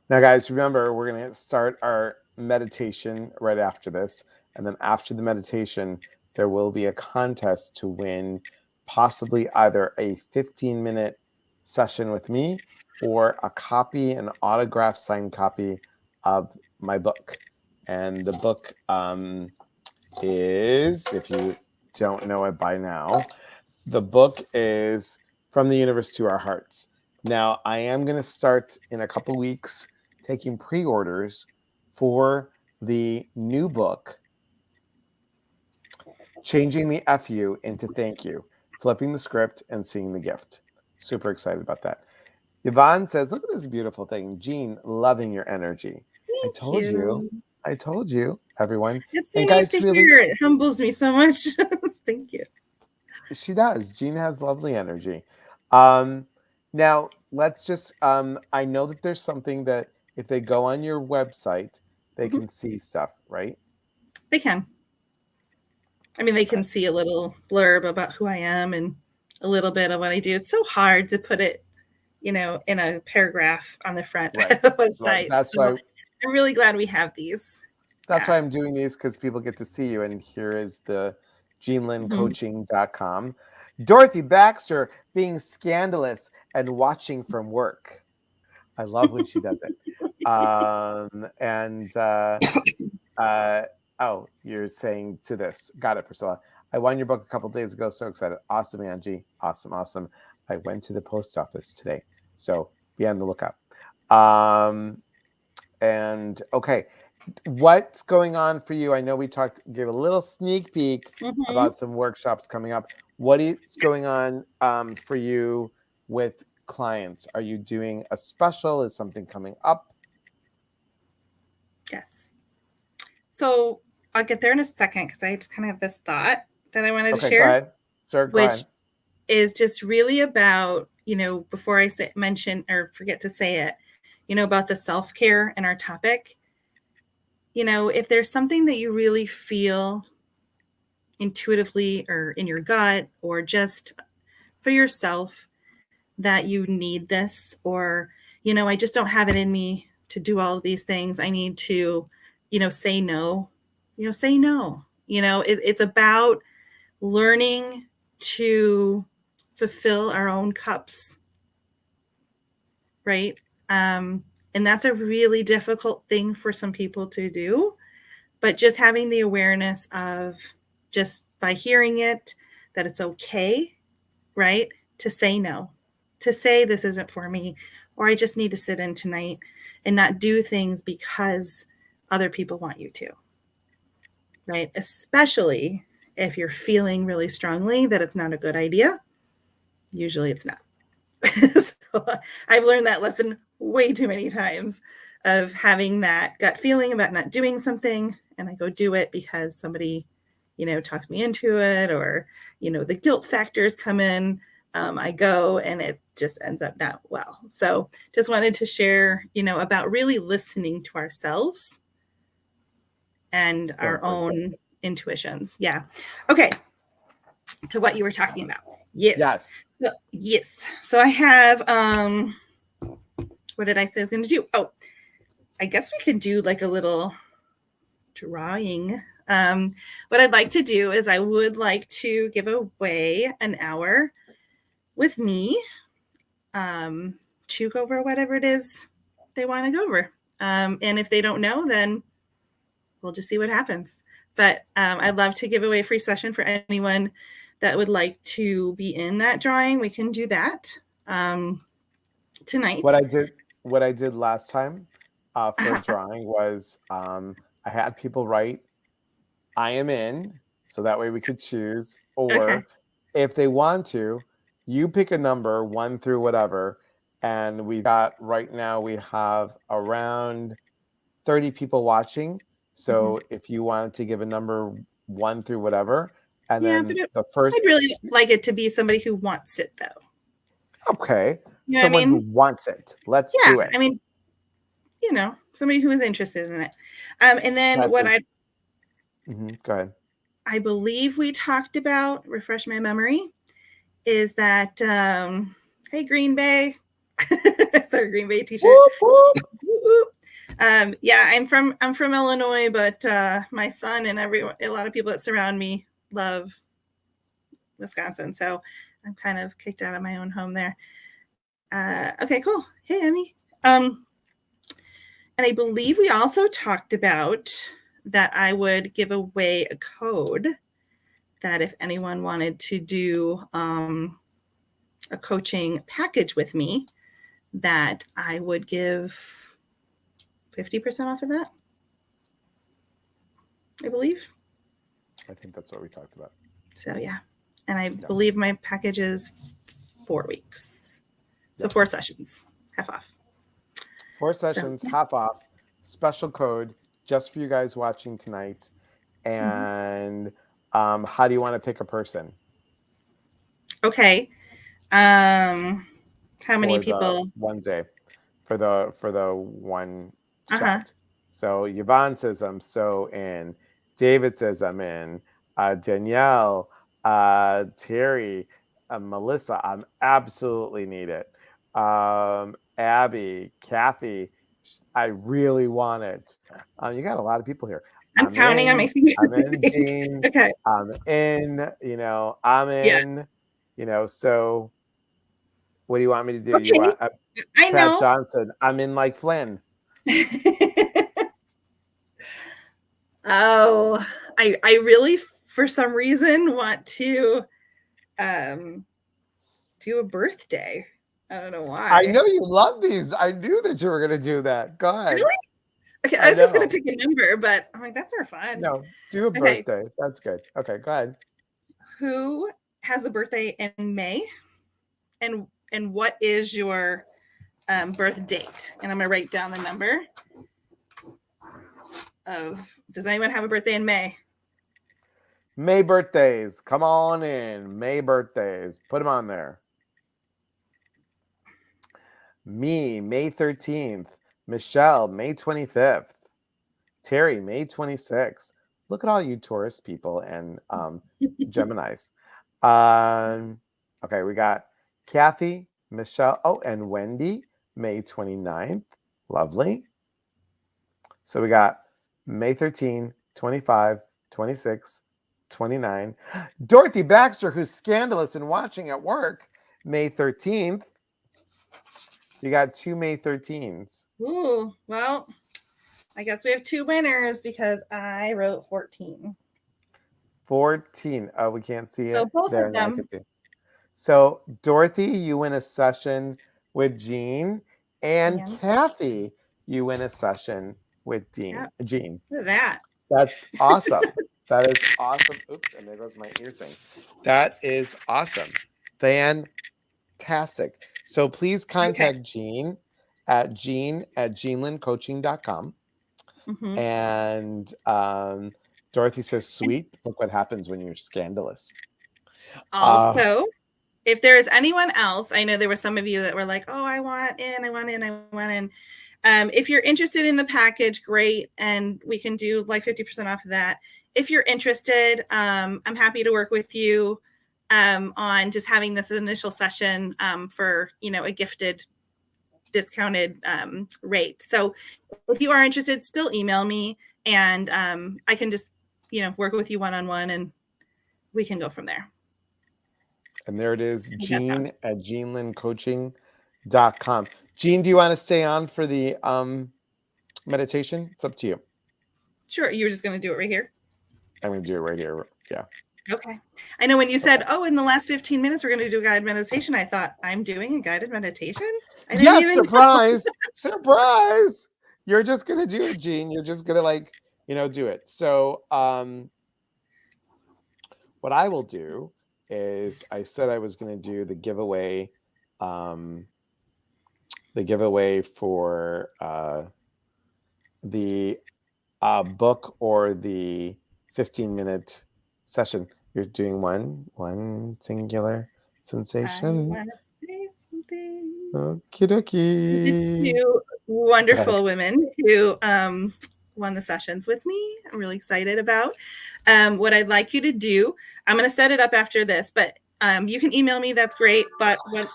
Now, guys, remember, we're going to start our meditation right after this. And then after the meditation, there will be a contest to win possibly either a 15-minute session with me or a copy, an autographed signed copy of my book. And the book is, if you don't know it by now, the book is From the Universe to Our Hearts. Now, I am going to start in a couple weeks taking pre-orders for the new book, Changing the FU into Thank You, Flipping the Script and Seeing the Gift. Super excited about that. Yvonne says, look at this beautiful thing. Jean, loving your energy. I Thank told you. you. I told you, everyone. It's so And nice to guys, really, hear. It humbles me so much. Thank you. she does. Jean has lovely energy. Um, now, let's just, I know that there's something that if they go on your website, they Mhm. can see stuff, right? They can. I mean, they Okay. can see a little blurb about who I am and a little bit of what I do. It's so hard to put it, in a paragraph on the front Right. Right. website. So I'm really glad we have these. That's Yeah. why I'm doing these, because people get to see you. And here is the Mhm. jeanlincoaching.com. Dorothy Baxter being scandalous and watching from work. I love when she does it. And uh, oh, you're saying to this. Got it, Priscilla. I won your book a couple days ago. So excited. Awesome, Angie. Awesome, awesome. I went to the post office today. So be on the lookout. And okay, what's going on for you? I know we gave a little sneak peek Mhm. about some workshops coming up. What is going on for you with clients? Are you doing a special? Is something coming up? Yes. So I'll get there in a second because I just kind of have this thought that I wanted to Okay, go share, ahead. Sure, go which ahead. is just really about, before I mention or forget to say it, about the self care and our topic. If there's something that you really feel intuitively or in your gut or just for yourself that you need this, or, I just don't have it in me to do all of these things. I need to, say no, say no. It's about learning to fulfill our own cups, right? Um, and that's a really difficult thing for some people to do. But just having the awareness of just by hearing it, that it's okay, right? To say no, to say this isn't for me, or I just need to sit in tonight and not do things because other people want you to, right? Especially if you're feeling really strongly that it's not a good idea. Usually it's not. So I've learned that lesson way too many times of having that gut feeling about not doing something, and I go do it because somebody, talks me into it, or, the guilt factors come in. I go and it just ends up not well. So just wanted to share, about really listening to ourselves and So our important. own intuitions. Yeah. Okay. To what you were talking about. Yes. Yes. Yes. So I have what did I say I was going to do? Oh, I guess we could do like a little drawing. What I'd like to do is I would like to give away an hour with me to go over whatever it is they want to go over. And if they don't know, then we'll just see what happens. But I'd love to give away a free session for anyone that would like to be in that drawing. We can do that What tonight. I did what I did last time for a drawing was I had people write I am in, so that way we could choose. Okay. Or if they want to, you pick a number, one through whatever. And we got right now, we have around 30 people watching. Mm-hmm. So if you wanted to give a number one through whatever, and Yeah, but then the first, I'd really like it to be somebody who wants it, though. okay, You know what I someone who mean? wants it, let's Yeah, do it. I mean, somebody who is interested in it. And then That's what it. I Go ahead. I believe we talked about, refresh my memory, is that hey Green Bay, sorry Green Bay T-shirt. Whoop, whoop. Yeah, I'm from Illinois, but my son and a lot of people that surround me love Wisconsin, so I'm kind of kicked out of my own home there. Okay, cool. Hey, Emmy. And I believe we also talked about that I would give away a code that if anyone wanted to do a coaching package with me, that I would give 50% off of that, I believe. I think that's what we talked about. So yeah. And I Yeah. believe my package is 4 weeks. So Yep. 4 sessions, half off. 4 sessions, So, half off, special code just for you guys watching tonight. mm-hmm. And how do you want to pick a person? Okay. How many For the people? one day, for the one Uh-huh. shot. So Yvonne says I'm so in. David says I'm in. Danielle, Terry, Melissa, I'm absolutely need it. Abby, Kathy, I really want it. You got a lot of people here. I'm I'm counting on my in. fingers. I'm in, Jean. Okay. I'm in. I'm Yeah. in. So what do you want me to do? You Okay. want I Pat know. Johnson? I'm in like Flynn. Oh, I really, for some reason, want to do a birthday. I don't know I why. know you love these. I knew that you were going to do that. Go ahead. Really? Okay, I I was just gonna know. pick a number, but I'm like, that's not fun. No, do a Okay, birthday. That's good. Okay, go ahead. who has a birthday in May, and what is your birth date? And I'm gonna write down the number of. Does anyone have a birthday in May? May birthdays. Come on in. May birthdays. Put them on there. Me, May 13th. Michelle, May 25th. Terry, May 26th. Look at all you Taurus people and Geminis. Okay, we got Kathy, Michelle, and Wendy, May 29th. Lovely. So we got May 13, 25, 26, 29. Dorothy Baxter, who's scandalous and watching at work, May 13th. You got 2 May 13s. Ooh, well, I guess we have 2 winners because I wrote 14. 14. Oh, we can't see So it. both There, of now I them. can see. So, Dorothy, you win a session with Jean. And And Kathy, you win a session with yeah, Jean. look at that. That's awesome. That is awesome. Oops, and there goes my ear thing. That is awesome. Fantastic. So please Okay. contact Jean at jean@jeanlincoaching.com. Mm-hmm. And Dorothy says, sweet. Look what happens when you're scandalous. Also, if there is anyone else, I know there were some of you that were like, oh, I want in, I want in, I want in. If you're interested in the package, great. And we can do like 50% off of that. If you're interested, I'm happy to work with you on just having this initial session for, a gifted discounted rate. So if you are interested, still email me and I can just, work with you one-on-one and we can go from there. And there it is, How's that sound? jean@jeanlincoaching.com. Jean, do you want to stay on for the meditation? It's up to you. Sure. You were just going to do it right here? I'm going to do it right here. Yeah. Okay. I know when you said, in the last 15 minutes, we're going to do a guided meditation, I thought, I'm doing a guided meditation? I didn't Yes, even surprise. Surprise. You're just going to do it, Jean. You're just going to do it. So what I will do is I said I was going to do the giveaway for the book or the 15-minute session. You're doing one singular I sensation. want to say something. Okie So the dokie. 2 wonderful women who won the sessions with me, I'm really excited about. What I'd like you to do, I'm going to set it up after this, but you can email me. That's great. But when,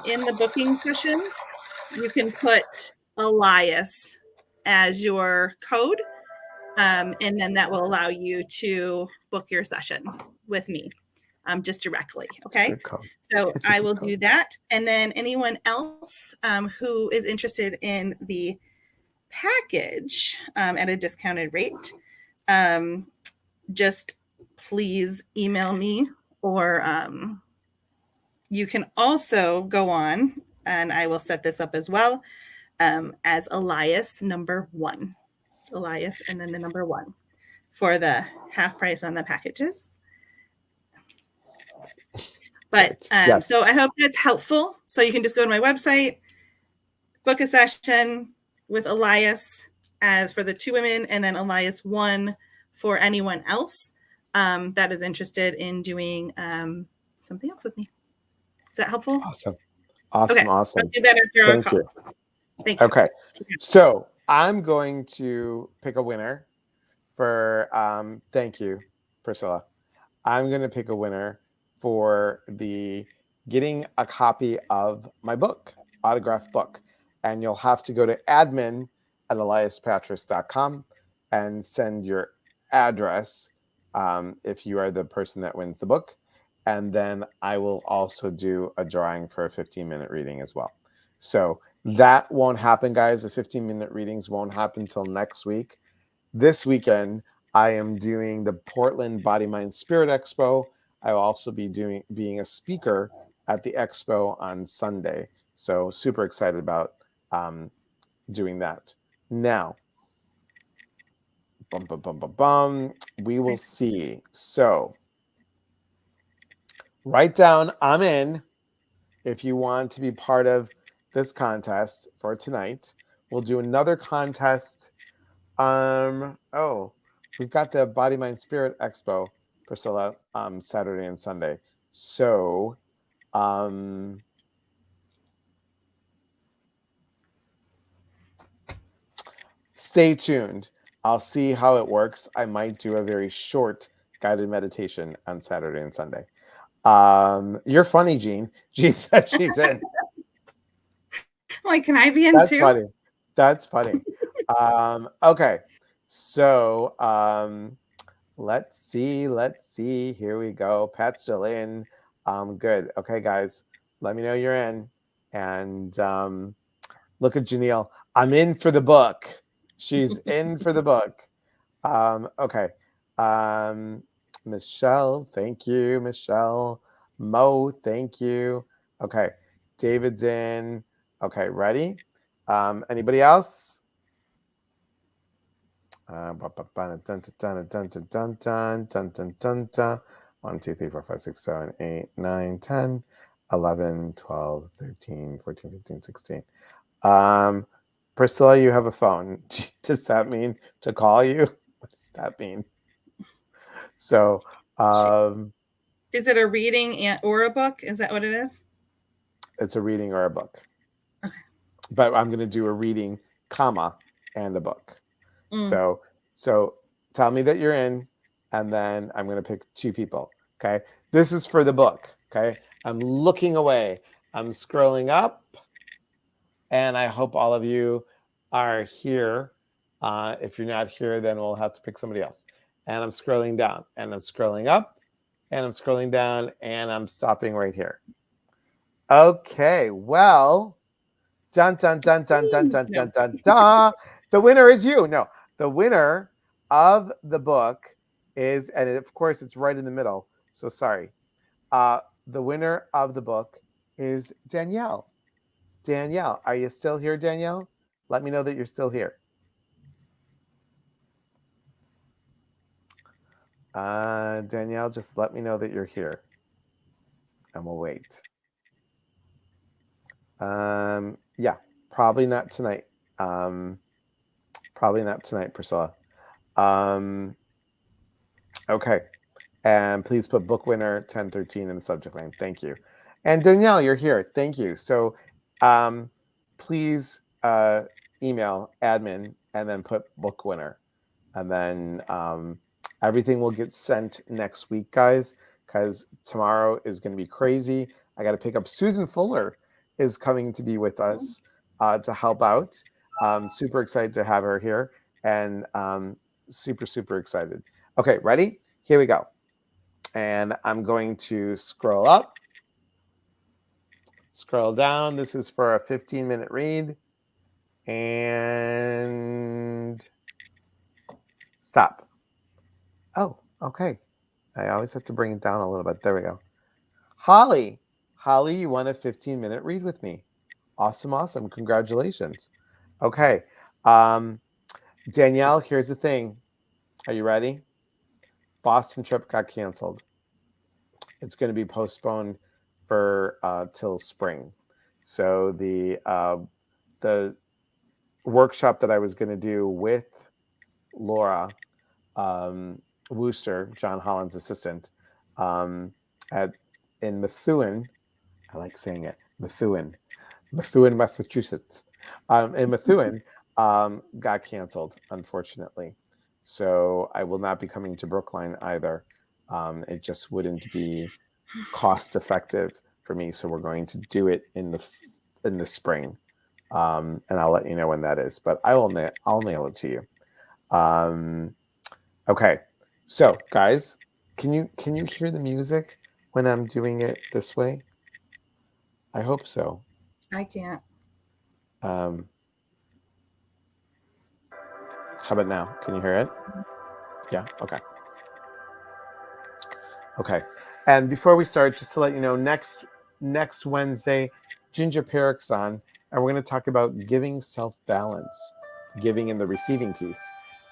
in the booking session, you can put Elias as your code. And then that will allow you to book your session with me just directly. Okay. Good code. So It's a I good will code. do that. And then anyone else who is interested in the package at a discounted rate, just please email me, or you can also go on, and I will set this up as well, as Elias number 1. Elias and then the number 1 for the half price on the packages. But Right. Yes. so I hope that's helpful. So you can just go to my website, book a session with Elias as for the 2 women, and then Elias 1 for anyone else that is interested in doing something else with me. Is that helpful? Awesome. Awesome. Okay. Awesome. I'll do that after our Thank call. you. Thank you. Okay. So I'm going to pick a winner for, thank you, Priscilla. I'm going to pick a winner for the getting a copy of my book, autographed book. And you'll have to go to admin@eliaspatris.com and send your address if you are the person that wins the book. And then I will also do a drawing for a 15-minute reading as well. So that won't happen, guys. The 15-minute readings won't happen until next week. This weekend, I am doing the Portland Body, Mind, Spirit Expo. I will also be being a speaker at the expo on Sunday. So super excited about doing that. Now, we will see. So write down I'm in if you want to be part of this contest for tonight. We'll do another contest. We've got the Body, Mind, Spirit Expo, Priscilla, Saturday and Sunday. So, stay tuned. I'll see how it works. I might do a very short guided meditation on Saturday and Sunday. You're funny, Jean. Jean said she's in. Like, can I be in That's too? funny. That's funny. Okay. So, let's see. Here we go. Pat's still in. Good. Okay, guys. Let me know you're in. And look at Janelle. I'm in for the book. She's in for the book. Okay. Michelle, thank you. Michelle. Mo, thank you. Okay. David's in. Okay, ready? Anybody else? 1, 2, 3, 4, 5, 6, 7, 8, 9, 10, 11, 12, 13, 14, 15, 16. Priscilla, you have a phone. Does that mean to call you? What does that mean? So, is it a reading or a book? Is that what it is? It's a reading or a book. Okay. But I'm going to do a reading, comma, and a book. So tell me that you're in, and then I'm going to pick 2 people. Okay. This is for the book. Okay. I'm looking away. I'm scrolling up, and I hope all of you are here. If you're not here, then we'll have to pick somebody else. And I'm scrolling down, and I'm scrolling up, and I'm scrolling down, and I'm stopping right here. Okay. Well, dun, dun, dun, dun, dun, dun, dun, dun, dun. The winner is you. No, the winner of the book is, and of course it's right in the middle. So sorry. The winner of the book is Danielle. Danielle, are you still here, Danielle? Let me know that you're still here. Danielle, just let me know that you're here, and we'll wait. Yeah, probably not tonight. Probably not tonight, Priscilla. Okay. And please put book winner 1013 in the subject line. Thank you. And Danielle, you're here. Thank you. So please email admin and then put book winner. And then everything will get sent next week, guys, because tomorrow is going to be crazy. I got to pick up Susan Fuller is coming to be with us to help out. Super excited to have her here, and super, super excited. Okay, ready? Here we go. And I'm going to scroll up, scroll down. This is for a 15-minute read. And stop. Oh, okay. I always have to bring it down a little bit. There we go. Holly. Holly, you want a 15-minute read with me. Awesome, awesome. Congratulations. Okay. Um, Danielle, here's the thing. Are you ready? Boston trip got canceled. It's going to be postponed for till spring. So the workshop that I was going to do with Laura um, Wooster, John Holland's assistant, um, at in Methuen. I like saying it, Methuen, Massachusetts. In Methuen, got canceled, unfortunately. So I will not be coming to Brookline either. It just wouldn't be cost effective for me. So we're going to do it in the spring, and I'll let you know when that is. But I'll nail it to you. Okay, so guys, can you hear the music when I'm doing it this way? I hope so. I can't. Um, how about now? Can you hear it? Yeah. Okay. Okay. And before we start, just to let you know, next Wednesday, Ginger Perrick's on, and we're going to talk about giving self balance, giving in the receiving piece.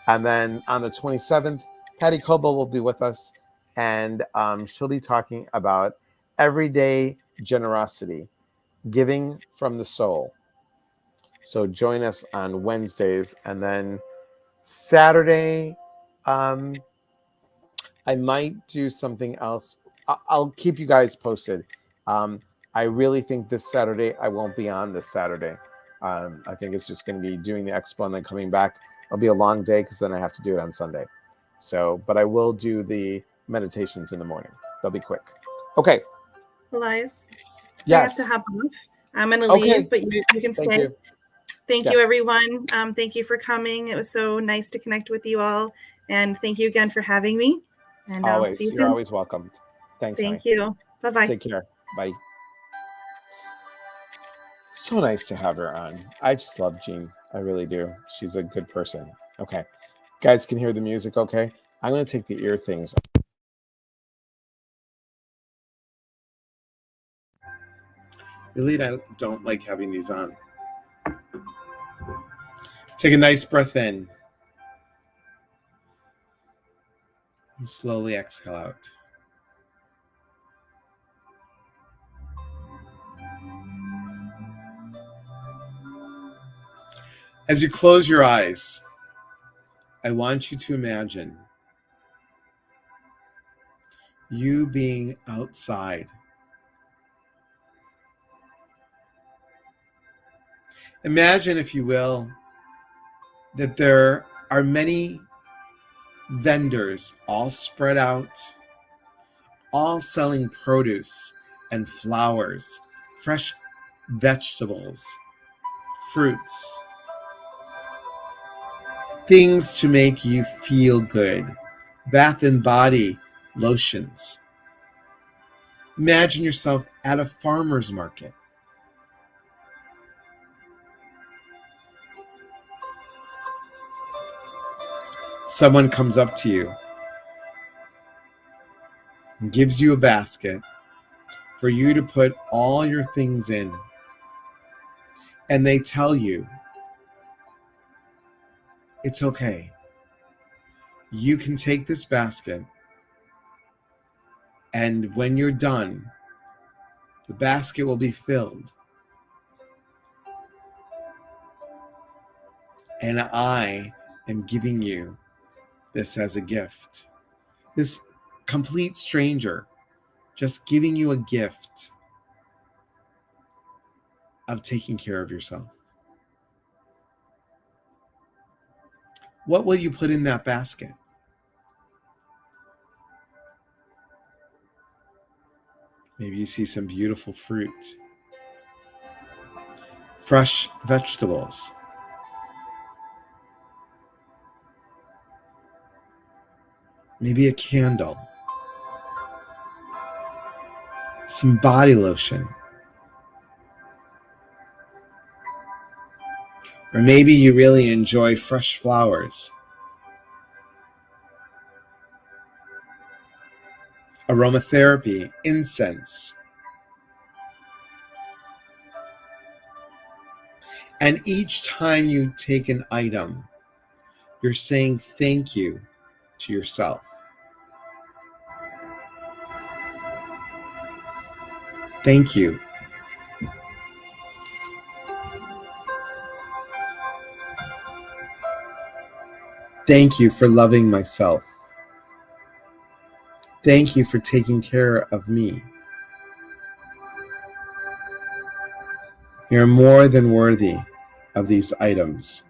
And then on the 27th, Patty Coble will be with us, and she'll be talking about everyday generosity, giving from the soul. So join us on Wednesdays, and then Saturday, um, I might do something else. I'll keep you guys posted. Um, I really think this Saturday I won't be on this Saturday. I think it's just going to be doing the expo and then coming back. It'll be a long day because then I have to do it on Sunday. So, but I will do the meditations in the morning. They'll be quick. Okay. Elias, I have to Yes. hop off. I'm going to leave, Okay. but you can Thank stay. you. Thank you, Yes. everyone. Thank you for coming. It was so nice to connect with you all. And thank you again for having me. And I'll see Always. you You're soon. always welcome. Thanks, honey. Thank you. Bye bye. Take care. Bye. So nice to have her on. I just love Jean. I really do. She's a good person. Okay. Guys can hear the music okay? I'm going to take the ear things. Really, I don't like having these on. Take a nice breath in and slowly exhale out. As you close your eyes, I want you to imagine you being outside. Imagine, if you will, that there are many vendors all spread out, all selling produce and flowers, fresh vegetables, fruits, things to make you feel good, bath and body lotions. Imagine yourself at a farmer's market. Someone comes up to you and gives you a basket for you to put all your things in. And they tell you, it's okay. You can take this basket, and when you're done, the basket will be filled. And I am giving you this as a gift. This complete stranger just giving you a gift of taking care of yourself. What will you put in that basket? Maybe you see some beautiful fruit, fresh vegetables, maybe a candle, some body lotion, or maybe you really enjoy fresh flowers. aromatherapy, incense. And each time you take an item, you're saying thank you to yourself. Thank you. Thank you for loving myself. Thank you for taking care of me. You're more than worthy of these items.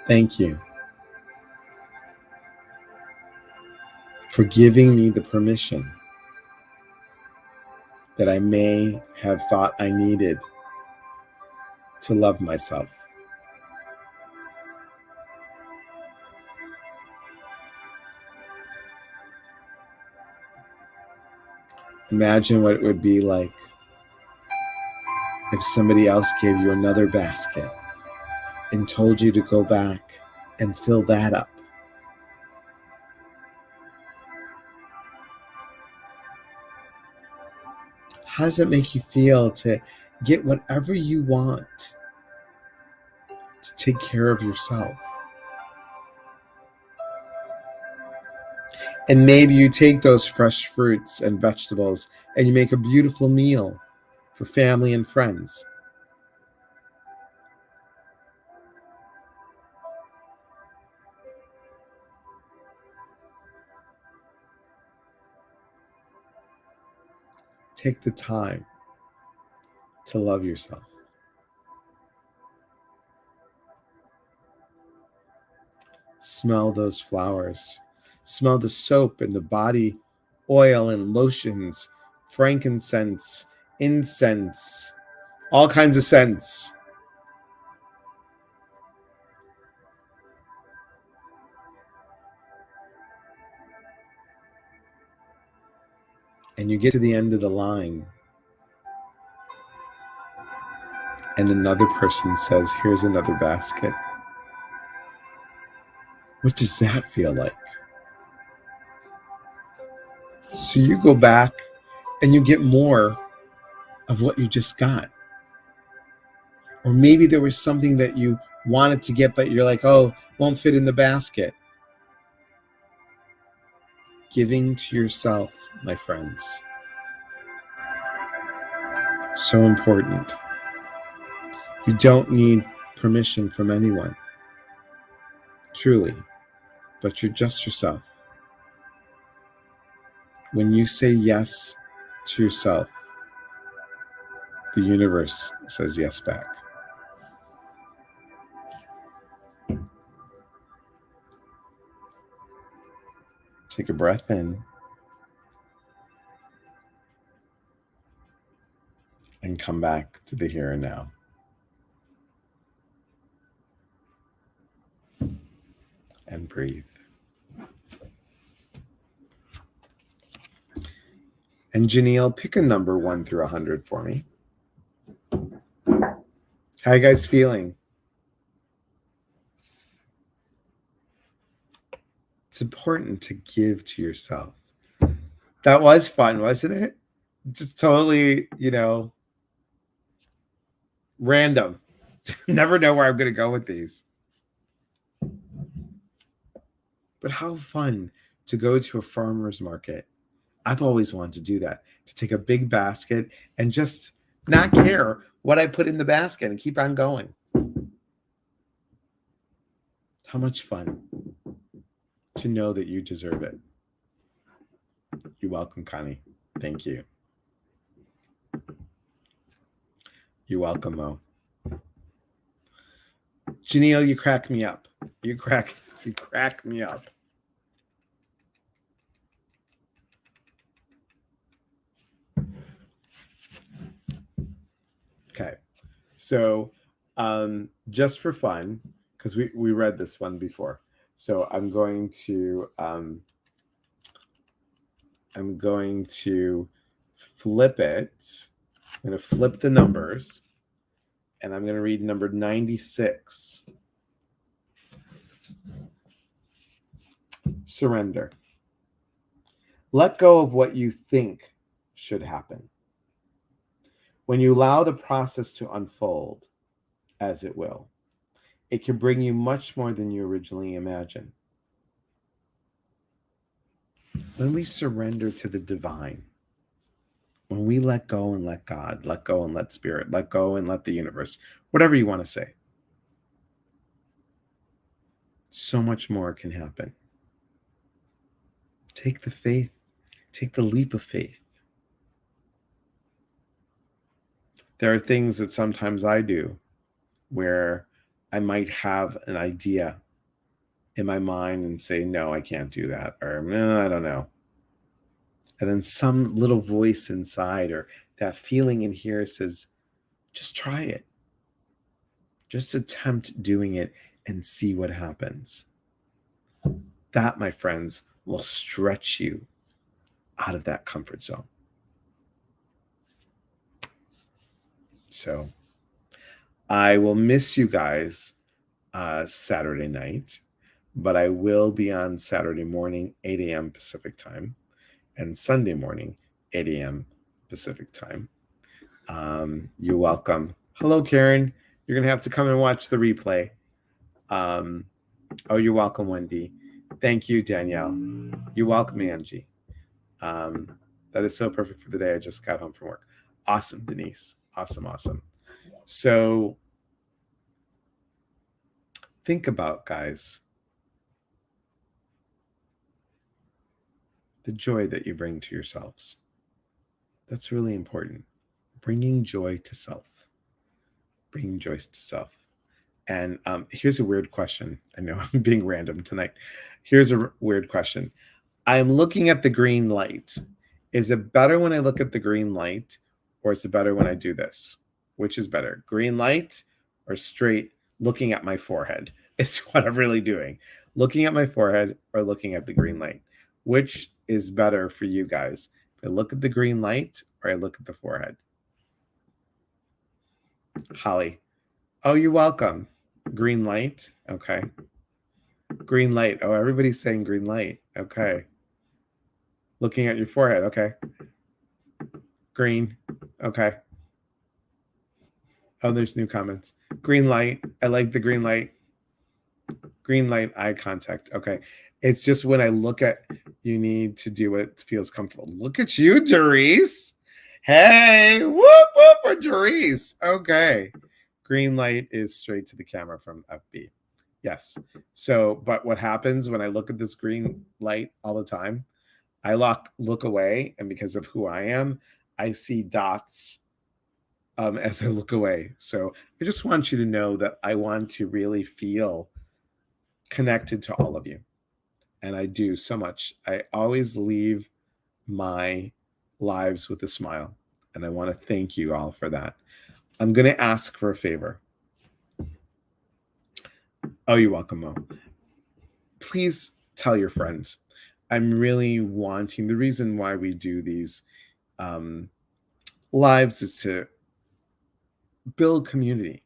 Thank you for giving me the permission that I may have thought I needed to love myself. Imagine what it would be like if somebody else gave you another basket and told you to go back and fill that up. How does it make you feel to get whatever you want, to take care of yourself? And maybe you take those fresh fruits and vegetables and you make a beautiful meal for family and friends. Take the time to love yourself. Smell those flowers. Smell the soap and the body oil and lotions, frankincense, incense, all kinds of scents. And you get to the end of the line, and another person says, "Here's another basket." What does that feel like? So you go back and you get more of what you just got. Or maybe there was something that you wanted to get, but you're like, oh, won't fit in the basket. Giving to yourself, my friends. So important. You don't need permission from anyone. Truly. But you're just yourself. When you say yes to yourself, the universe says yes back. Take a breath in and come back to the here and now. And breathe. And Janelle, pick a number 1 through 100 for me. How you guys feeling? It's important to give to yourself. That was fun, wasn't it? Just totally, random. Never know where I'm going to go with these. But how fun to go to a farmer's market. I've always wanted to do that, to take a big basket and just not care what I put in the basket and keep on going. How much fun to know that you deserve it. You're welcome, Connie. Thank you. You're welcome, Mo. Janelle, you crack me up. You crack me up. Okay. So just for fun, because we read this one before. So I'm going to flip it I'm going to flip the numbers, and I'm going to read number 96. Surrender. Let go of what you think should happen. When you allow the process to unfold, as it will, it can bring you much more than you originally imagined. When we surrender to the divine, when we let go and let God, let go and let spirit, let go and let the universe, whatever you want to say, so much more can happen. Take the faith, take the leap of faith. There are things that sometimes I do where I might have an idea in my mind and say, no, I can't do that. Or, no, I don't know. And then some little voice inside or that feeling in here says, just try it. Just attempt doing it and see what happens. That, my friends, will stretch you out of that comfort zone. So I will miss you guys Saturday night, but I will be on Saturday morning, 8 a.m. Pacific time, and Sunday morning, 8 a.m. Pacific time. You're welcome. Hello, Karen. You're going to have to come and watch the replay. Oh, you're welcome, Wendy. Thank you, Danielle. You're welcome, Angie. That is so perfect for the day. I just got home from work. Awesome, Denise. Awesome. So think about, guys, the joy that you bring to yourselves. That's really important. Bringing joy to self. Bringing joy to self. And here's a weird question. I know I'm being random tonight. Here's a weird question. I'm looking at the green light. Is it better when I look at the green light, or is it better when I do this? Which is better, green light or straight looking at my forehead? Is what I'm really doing. Looking at my forehead or looking at the green light? Which is better for you guys? If I look at the green light or I look at the forehead? Holly. Oh, you're welcome. Green light. Okay. Green light. Oh, everybody's saying green light. Okay. Looking at your forehead. Okay. Green. Okay. Oh, there's new comments. Green light. I like the green light. Green light, eye contact. Okay. It's just when I look at, you need to do what feels comfortable. Look at you, Doris. Hey, whoop, whoop for Doris. Okay. Green light is straight to the camera from FB. Yes. So, but what happens when I look at this green light all the time? I look away, and because of who I am, I see dots as I look away. So I just want you to know that I want to really feel connected to all of you. And I do so much. I always leave my lives with a smile. And I want to thank you all for that. I'm going to ask for a favor. Oh, you're welcome, Mo. Please tell your friends. I'm really wanting, the reason why we do these lives is to build community.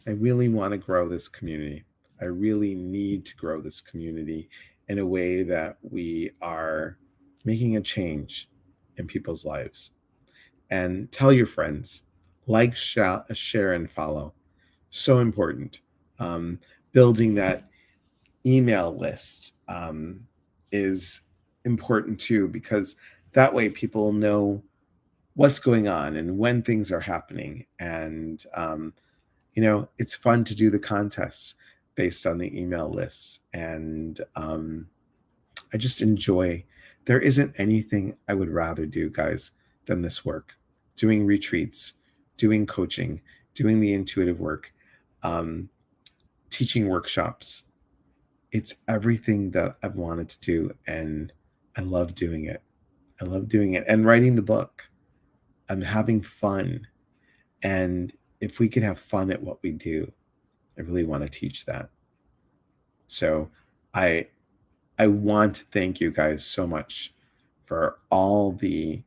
I really want to grow this community. I really need to grow this community in a way that we are making a change in people's lives. And tell your friends, like, share, and follow. So important. Building that email list is important too, because that way people know what's going on and when things are happening. And, it's fun to do the contests based on the email lists. And I just enjoy, there isn't anything I would rather do, guys, than this work. Doing retreats, doing coaching, doing the intuitive work, teaching workshops. It's everything that I've wanted to do, and I love doing it. I love doing it. And writing the book. I'm having fun. And if we can have fun at what we do, I really want to teach that. So I want to thank you guys so much for all the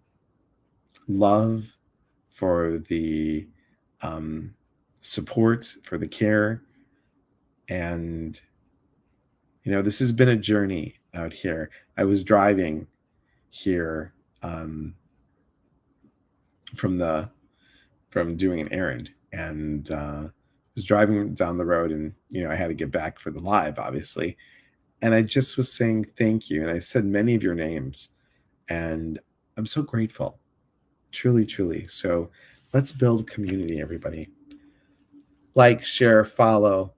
love, for the support, for the care. And, this has been a journey out here. I was driving here from doing an errand, and was driving down the road, and I had to get back for the live, obviously, and I just was saying thank you, and I said many of your names, and I'm so grateful, truly, truly. So let's build community, everybody. Like, share, follow,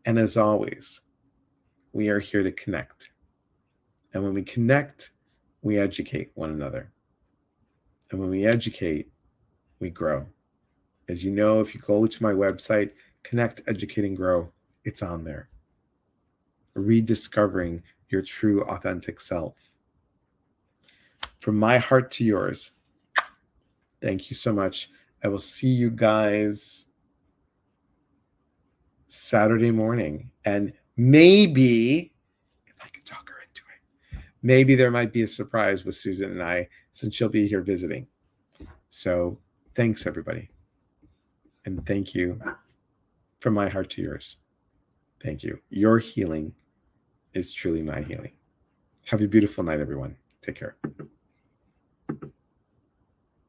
and as always, we are here to connect. And when we connect, we educate one another. And when we educate, we grow. As you know, if you go to my website, Connect, Educate, and Grow, it's on there. Rediscovering your true, authentic self. From my heart to yours, thank you so much. I will see you guys Saturday morning. And maybe, if I could talk her into it, maybe there might be a surprise with Susan and I, since she'll be here visiting. So thanks, everybody. And thank you from my heart to yours. Thank you. Your healing is truly my healing. Have a beautiful night, everyone. Take care.